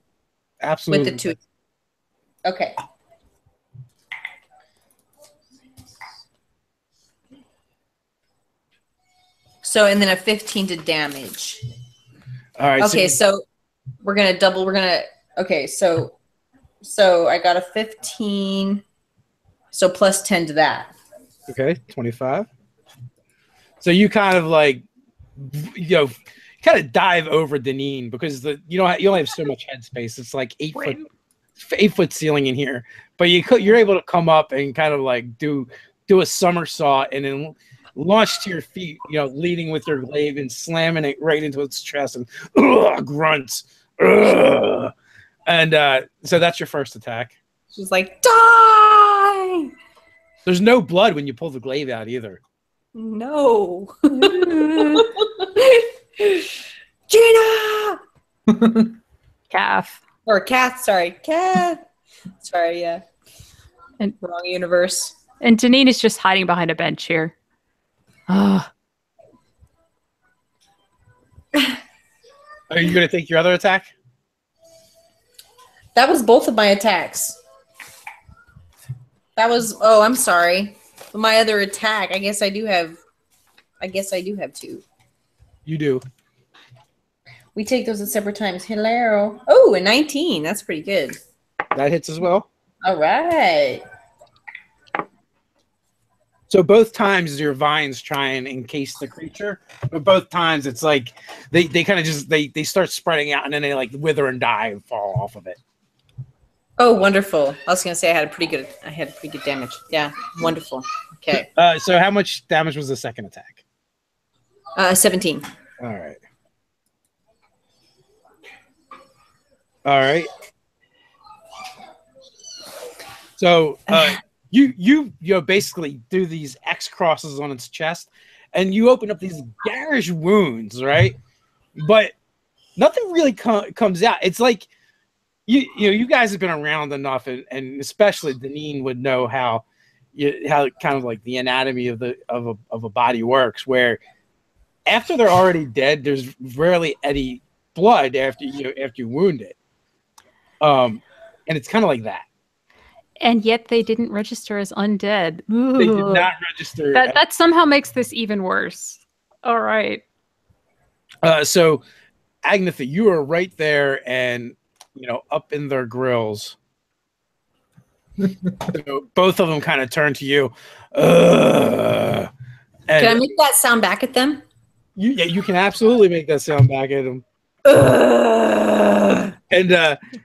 absolutely with the 2. Okay. So, and then a 15 to damage. All right. Okay, so we're going to double. Okay, so I got a 15. So plus 10 to that. Okay, 25. So you kind of like, kind of dive over Danine because you only have so much headspace. It's like 8 foot ceiling in here, but you're able to come up and kind of like do a somersault and then launch to your feet, leading with your glaive and slamming it right into its chest and grunts. And so that's your first attack. She's like, die! There's no blood when you pull the glaive out either. No. Gina! Calf. Or Kath, sorry. Kath. Sorry, yeah. And wrong universe. And Danine is just hiding behind a bench here. Are you going to take your other attack? That was both of my attacks. That was, oh, I'm sorry. My other attack, I guess I do have 2. You do. We take those at separate times. Hello. Oh, a 19. That's pretty good. That hits as well. All right. So both times your vines try and encase the creature, but both times it's like they kind of just they start spreading out and then they like wither and die and fall off of it. Oh, wonderful. I was gonna say I had pretty good damage. Yeah, wonderful. Okay. So how much damage was the second attack? 17. All right. All right. So you basically do these X crosses on its chest, and you open up these garish wounds, right? But nothing really comes out. It's like you guys have been around enough, and especially Deneen would know how kind of like the anatomy of a body works, where after they're already dead, there's rarely any blood after you wound it. And it's kind of like that. And yet they didn't register as undead. Ooh. They did not register. That somehow makes this even worse. All right. So, Agnetha, you are right there, and up in their grills. So both of them kind of turn to you. Can I make that sound back at them? You can absolutely make that sound back at them. And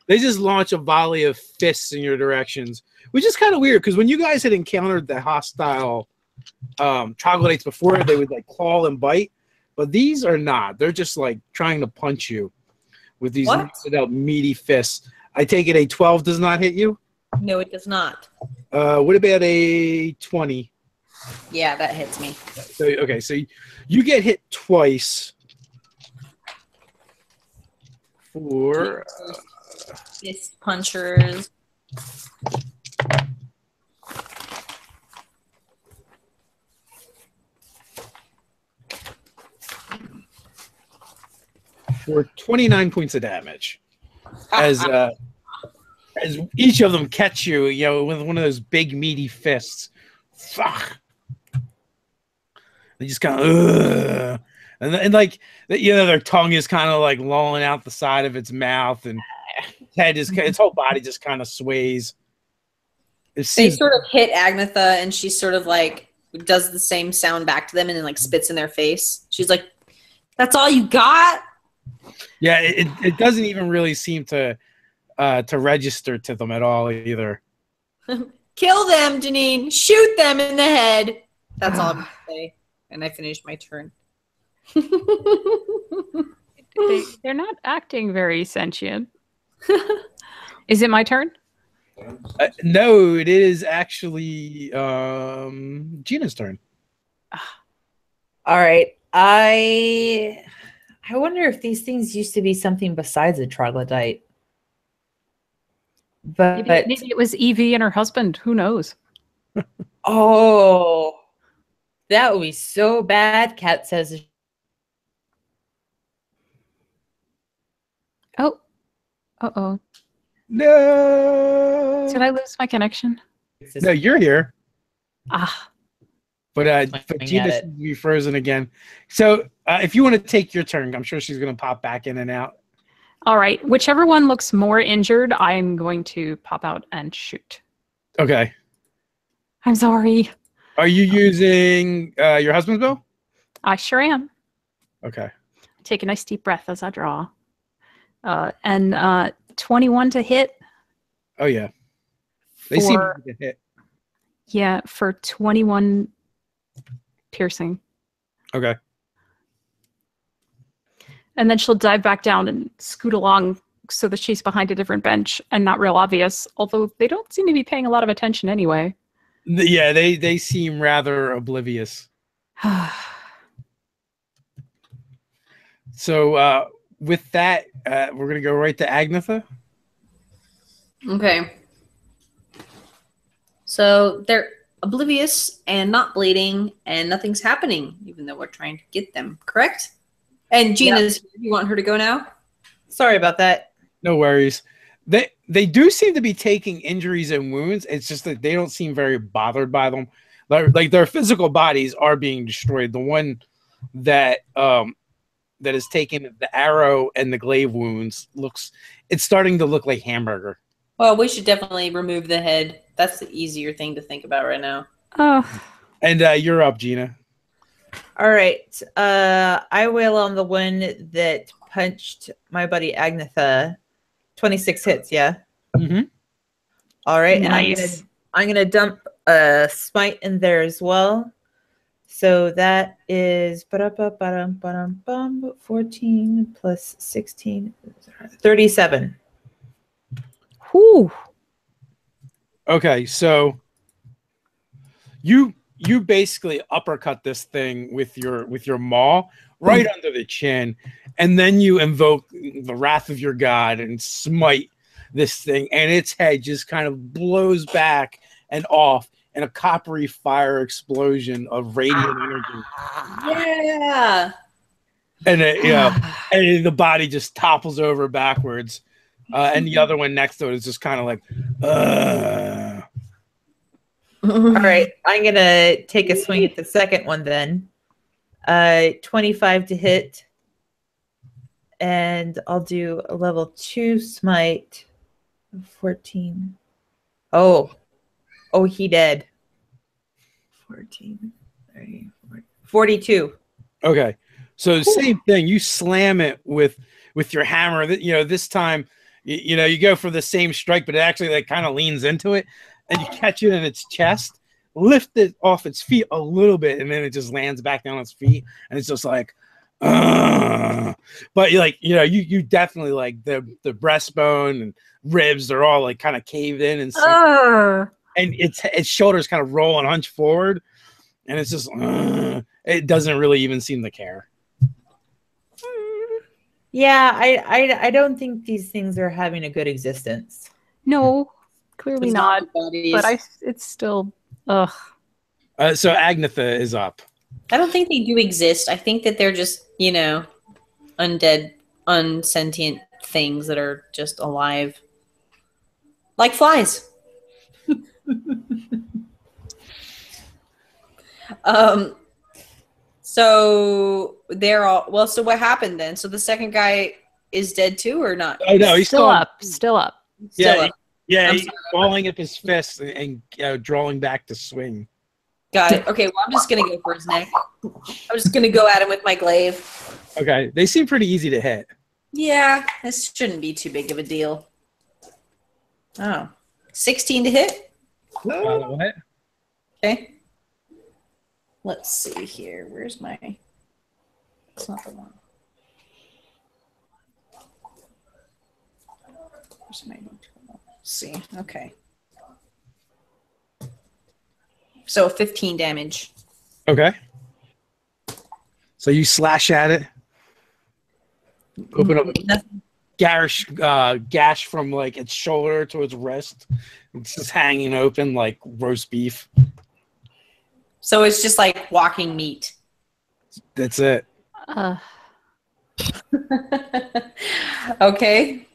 they just launch a volley of fists in your directions, which is kind of weird because when you guys had encountered the hostile troglodytes before, they would like claw and bite, but these are not. They're just like trying to punch you with these meaty fists. I take it a 12 does not hit you? No, it does not. What about a 20? Yeah, that hits me. So you get hit twice. For fist punchers. For 29 points of damage, as each of them catch you, with one of those big meaty fists. Fuck. They just kind of, and like their tongue is kind of like lolling out the side of its mouth, and its whole body just kind of sways. They sort of hit Agnetha, and she sort of like does the same sound back to them, and then like spits in their face. She's like, "That's all you got?" Yeah, it doesn't even really seem to register to them at all either. Kill them, Janine. Shoot them in the head. That's all I'm gonna say. And I finished my turn. They're not acting very sentient. Is it my turn? No, it is actually Gina's turn. All right. I wonder if these things used to be something besides a troglodyte. But maybe it was Evie and her husband. Who knows? Oh, that would be so bad. Kat says. Oh. Uh-oh. No. Did I lose my connection? No, you're here. Ah. But Gina seems to be frozen again. So if you want to take your turn, I'm sure she's going to pop back in and out. All right. Whichever one looks more injured, I'm going to pop out and shoot. Okay. I'm sorry. Are you using your husband's bow? I sure am. Okay. Take a nice deep breath as I draw. And 21 to hit. Oh, yeah. They seem to get hit. Yeah, for 21 piercing. Okay. And then she'll dive back down and scoot along so that she's behind a different bench and not real obvious, although they don't seem to be paying a lot of attention anyway. Yeah, they seem rather oblivious. So with that, we're going to go right to Agnetha. Okay. So they're oblivious and not bleeding, and nothing's happening, even though we're trying to get them, correct? And Gina's, you want her to go now? Sorry about that. No worries. They do seem to be taking injuries and wounds. It's just that they don't seem very bothered by them. Like their physical bodies are being destroyed. The one that is taking the arrow and the glaive wounds it's starting to look like hamburger. Well, we should definitely remove the head. That's the easier thing to think about right now. Oh. And you're up, Gina. All right. I wail on the one that punched my buddy Agnetha. 26 hits, yeah? Mm-hmm. All right. Nice. And I'm gonna dump a smite in there as well. So that is 14 plus 16, 37. Whew. Okay, so you you basically uppercut this thing with your maw right under the chin, and then you invoke the wrath of your god and smite this thing, and its head just kind of blows back and off in a coppery fire explosion of radiant energy. Yeah. And and the body just topples over backwards, and the other one next to it is just kind of like, All right, I'm gonna take a swing at the second one then. 25 to hit, and I'll do a level 2 smite. 14. Oh, he dead. 14, 30, 40, 42. Okay, so same thing. You slam it with your hammer. This time, you go for the same strike, but it actually like kind of leans into it, and you catch it in its chest, lift it off its feet a little bit, and then it just lands back down its feet, and it's just like, but you definitely like the breastbone and ribs are all like kind of caved in and and its shoulders kind of roll and hunch forward, and it's just it doesn't really even seem to care. Yeah, I don't think these things are having a good existence. No, clearly It's not. bodies. But it's still ugh. So Agnetha is up. I don't think they do exist. I think that they're just, undead, unsentient things that are just alive. Like flies. So they're all well, so what happened then? So the second guy is dead too or not? Oh no, he's Still up. Still up. Still up. He's balling up his fists and drawing back to swing. Got it. Okay, well I'm just gonna go for his neck. I'm just gonna go at him with my glaive. Okay, they seem pretty easy to hit. Yeah, this shouldn't be too big of a deal. Oh. 16 to hit. What? Okay. Let's see here. Where's my... It's not the one. Where's my... Let's see. Okay. So 15 damage. Okay. So you slash at it. Open up a gash from like its shoulder to its wrist. It's just hanging open like roast beef. So it's just like walking meat. That's it. Okay.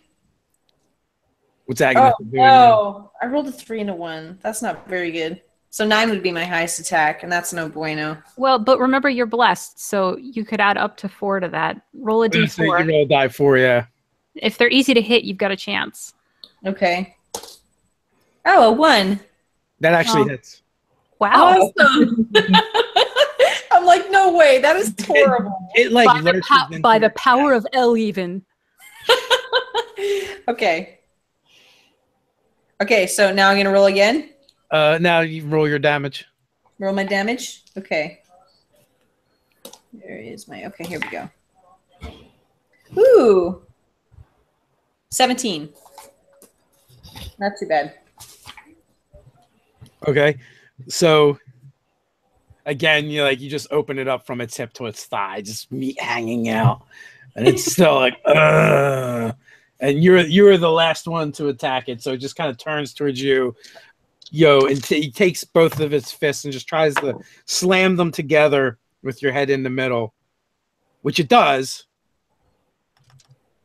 What's Agnetha doing? No, I rolled a 3 and a 1. That's not very good. So 9 would be my highest attack, and that's no bueno. Well, but remember you're blessed, so you could add up to 4 to that. Roll a So you d4. roll a die 4, yeah. If they're easy to hit, you've got a chance. Okay. Oh, a 1. That actually hits. Wow. Awesome. I'm like, no way. That is horrible. It like by the, lurches into by the your power back. of L even. Okay. Okay, so now I'm going to roll again. Now you roll your damage. Roll my damage. Okay. There is my... Okay, here we go. Ooh. 17. Not too bad. Okay. So again, you just open it up from its hip to its thigh, just meat hanging out. And it's still like, and you're the last one to attack it, so it just kind of turns towards you, and he takes both of its fists and just tries to slam them together with your head in the middle, which it does.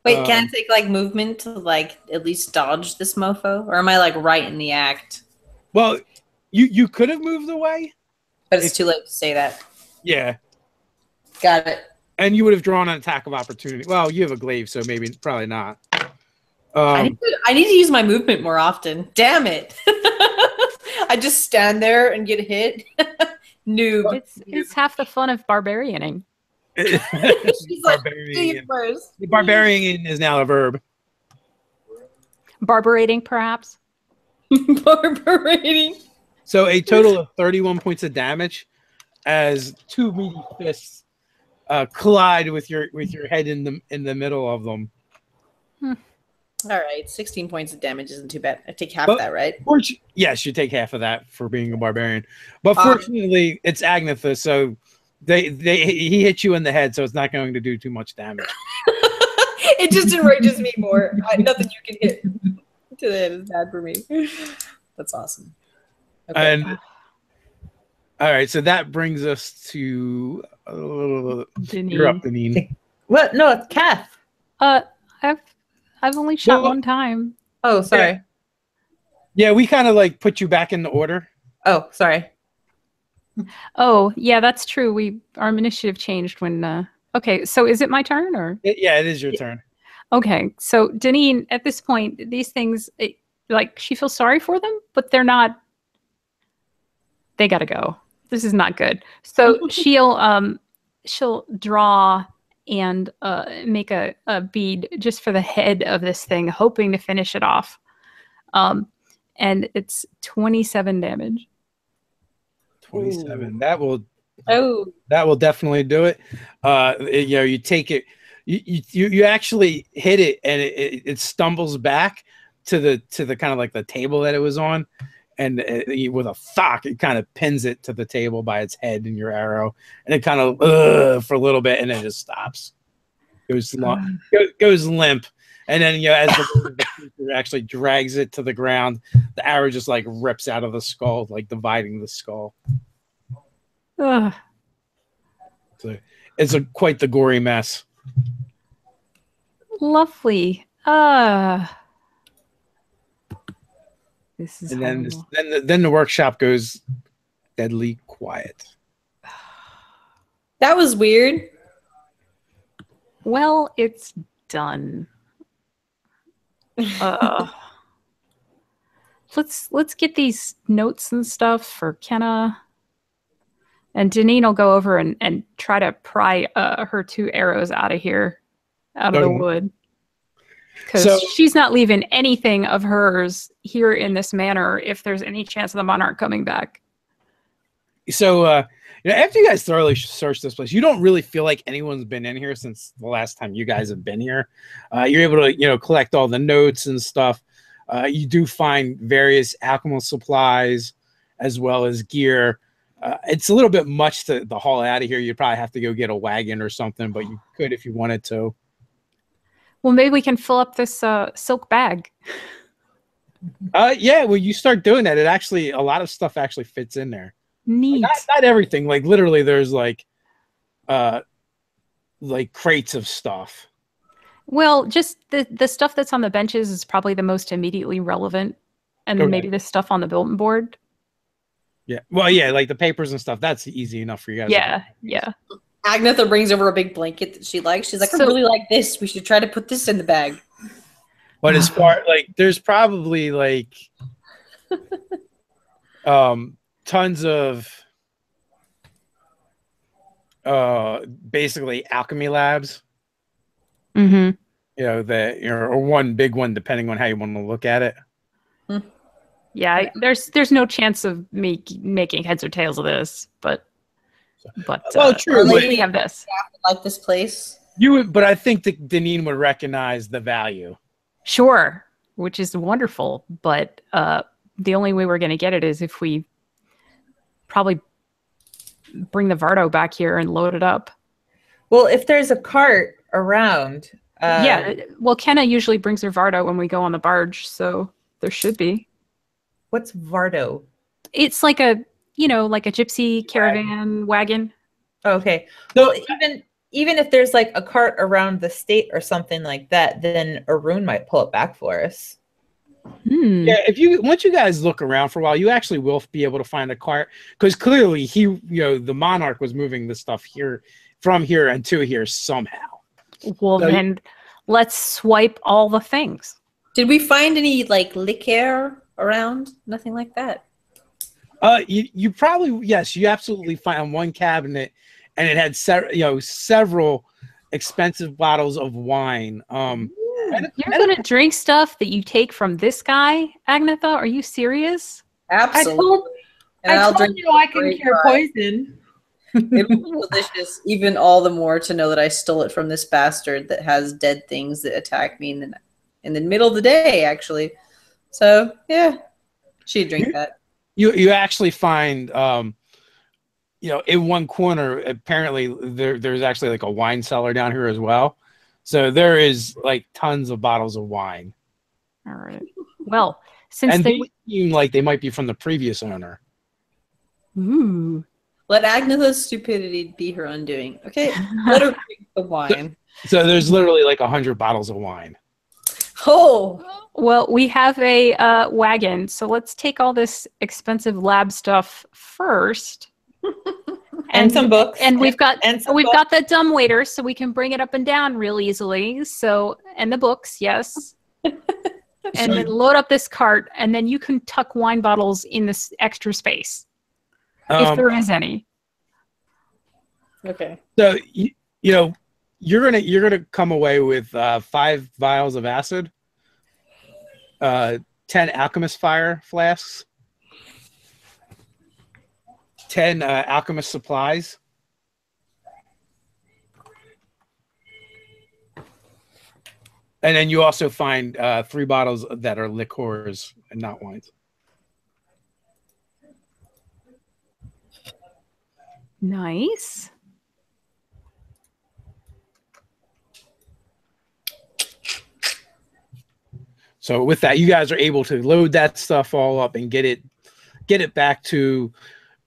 Wait, can I take like movement to like at least dodge this mofo, or am I like right in the act? Well, you could have moved away, But it's too late to say that. yeah, Got it. and you would have drawn an attack of opportunity. Well, you have a glaive, so probably not. I need to use my movement more often. Damn it! I just stand there and get hit. Noob. It's half the fun of barbarianing. She's like, Barbarian. first. Barbarian is now a verb. Barbarating, perhaps. Barbarating. So a total of 31 points of damage as two meaty fists collide with your head in the middle of them. All right, 16 points of damage isn't too bad. I take half But- of that, right? Yes, you take half of that for being a barbarian. But Um, fortunately, it's Agnetha, so he hit you in the head, so it's not going to do too much damage. It just enrages me more. Nothing you can hit to the head is bad for me. That's awesome. Okay. And all right, so that brings us to you're up, Deneen. What? No, it's Kath. I've only shot Well- one time. Oh, sorry. Yeah, we kind of like put you back in the order. Oh, sorry. Oh, yeah, that's true. Our initiative changed when. Okay, so is it my turn or? Yeah, it is your turn. Okay, so Deneen, at this point, these things, like she feels sorry for them, but they're not. They gotta go. This is not good. So she'll draw and make a bead just for the head of this thing, hoping to finish it off. And it's 27 damage. 27. That will Oh, definitely do it. You take it. You actually hit it, and it stumbles back to the kind of like the table that it was on, and with a thock, it kind of pins it to the table by its head in your arrow, and it kind of for a little bit, and then it just stops. Goes limp, and then as the creature actually drags it to the ground, the arrow just like rips out of the skull, like dividing the skull. Ugh. So it's quite the gory mess. Lovely. This is And horrible. then the workshop goes deadly quiet. that was weird. Well, it's done. Let's get these notes and stuff for Kenna. And Deneen will go over and try to pry her 2 arrows out of here, out of the wood. Because she's not leaving anything of hers here in this manor if there's any chance of the monarch coming back. So, after you guys thoroughly search this place, you don't really feel like anyone's been in here since the last time you guys have been here. You're able to, collect all the notes and stuff. You do find various alchemical supplies as well as gear. It's a little bit much to haul out of here. You'd probably have to go get a wagon or something, but you could if you wanted to. Well, maybe we can fill up this silk bag. Yeah, when you start doing that, a lot of stuff actually fits in there. Neat. Not everything. Like literally, there's like crates of stuff. Well, just the stuff that's on the benches is probably the most immediately relevant, and Okay. maybe the stuff on the bulletin board. Yeah. Well, yeah, like the papers and stuff. That's easy enough for you guys. Yeah. Agnetha brings over a big blanket that she likes. She's like, I really like this. We should try to put this in the bag. But as far there's probably tons of basically alchemy labs. Mm-hmm. Or one big one, depending on how you want to look at it. Yeah, there's no chance of me making heads or tails of this, but well, true. At least we have this. Like this place. You would, but I think that Deneen would recognize the value. Sure, which is wonderful, but the only way we're going to get it is if we probably bring the Vardo back here and load it up. Well, if there's a cart around. Yeah, well, Kenna usually brings her Vardo when we go on the barge, so there should be. What's Vardo? It's like a gypsy caravan wagon. Okay. Well, even if there's like a cart around the state or something like that, then Arun might pull it back for us. Yeah, once you guys look around for a while, you actually will be able to find a cart, because clearly the monarch was moving the stuff from here and to here somehow. Well, then let's swipe all the things. Did we find any liquor around? Nothing like that. You probably, yes, you absolutely found one cabinet, and it had several expensive bottles of wine. You're gonna drink stuff that you take from this guy, Agnetha? Are you serious? Absolutely. I told you I can cure poison. It was delicious, even all the more to know that I stole it from this bastard that has dead things that attack me. And in the middle of the day, actually. So yeah, she'd drink that. You actually find, in one corner, apparently there's actually like a wine cellar down here as well. So there is like tons of bottles of wine. All right. Well, since and they seem like they might be from the previous owner. Ooh. Let Agnetha's stupidity be her undoing. Okay, let her drink the wine. So there's literally like 100 bottles of wine. Oh, Well, we have a wagon, so let's take all this expensive lab stuff first. And some books. And we've got books. got the dumb waiter, so we can bring it up and down real easily. So, and the books, yes. And then load up this cart, and then you can tuck wine bottles in this extra space, if there is any. okay. So you're gonna come away with 5 vials of acid, 10 alchemist fire flasks, 10 alchemist supplies, and then you also find 3 bottles that are liqueurs and not wines. Nice. So with that, you guys are able to load that stuff all up and get it back to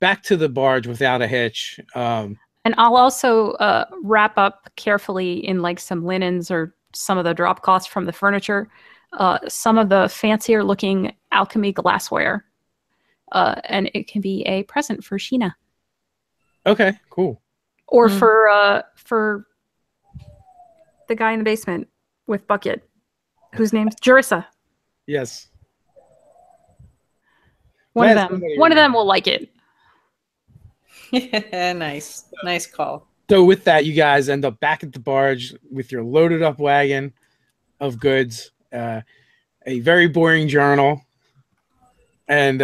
the barge without a hitch. And I'll also wrap up carefully in like some linens or some of the drop cloths from the furniture, some of the fancier looking alchemy glassware, and it can be a present for Sheena. Okay, cool. Or for the guy in the basement with bucket, whose name's Jurissa. Yes. One of them will like it. Nice call. So with that, you guys end up back at the barge with your loaded up wagon of goods, a very boring journal, and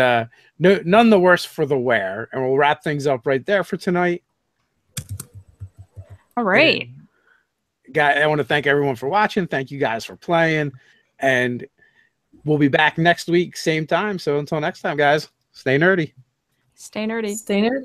none the worse for the wear. And we'll wrap things up right there for tonight. All right. I want to thank everyone for watching. Thank you guys for playing. And we'll be back next week, same time. So until next time, guys, stay nerdy. Stay nerdy. Stay nerdy.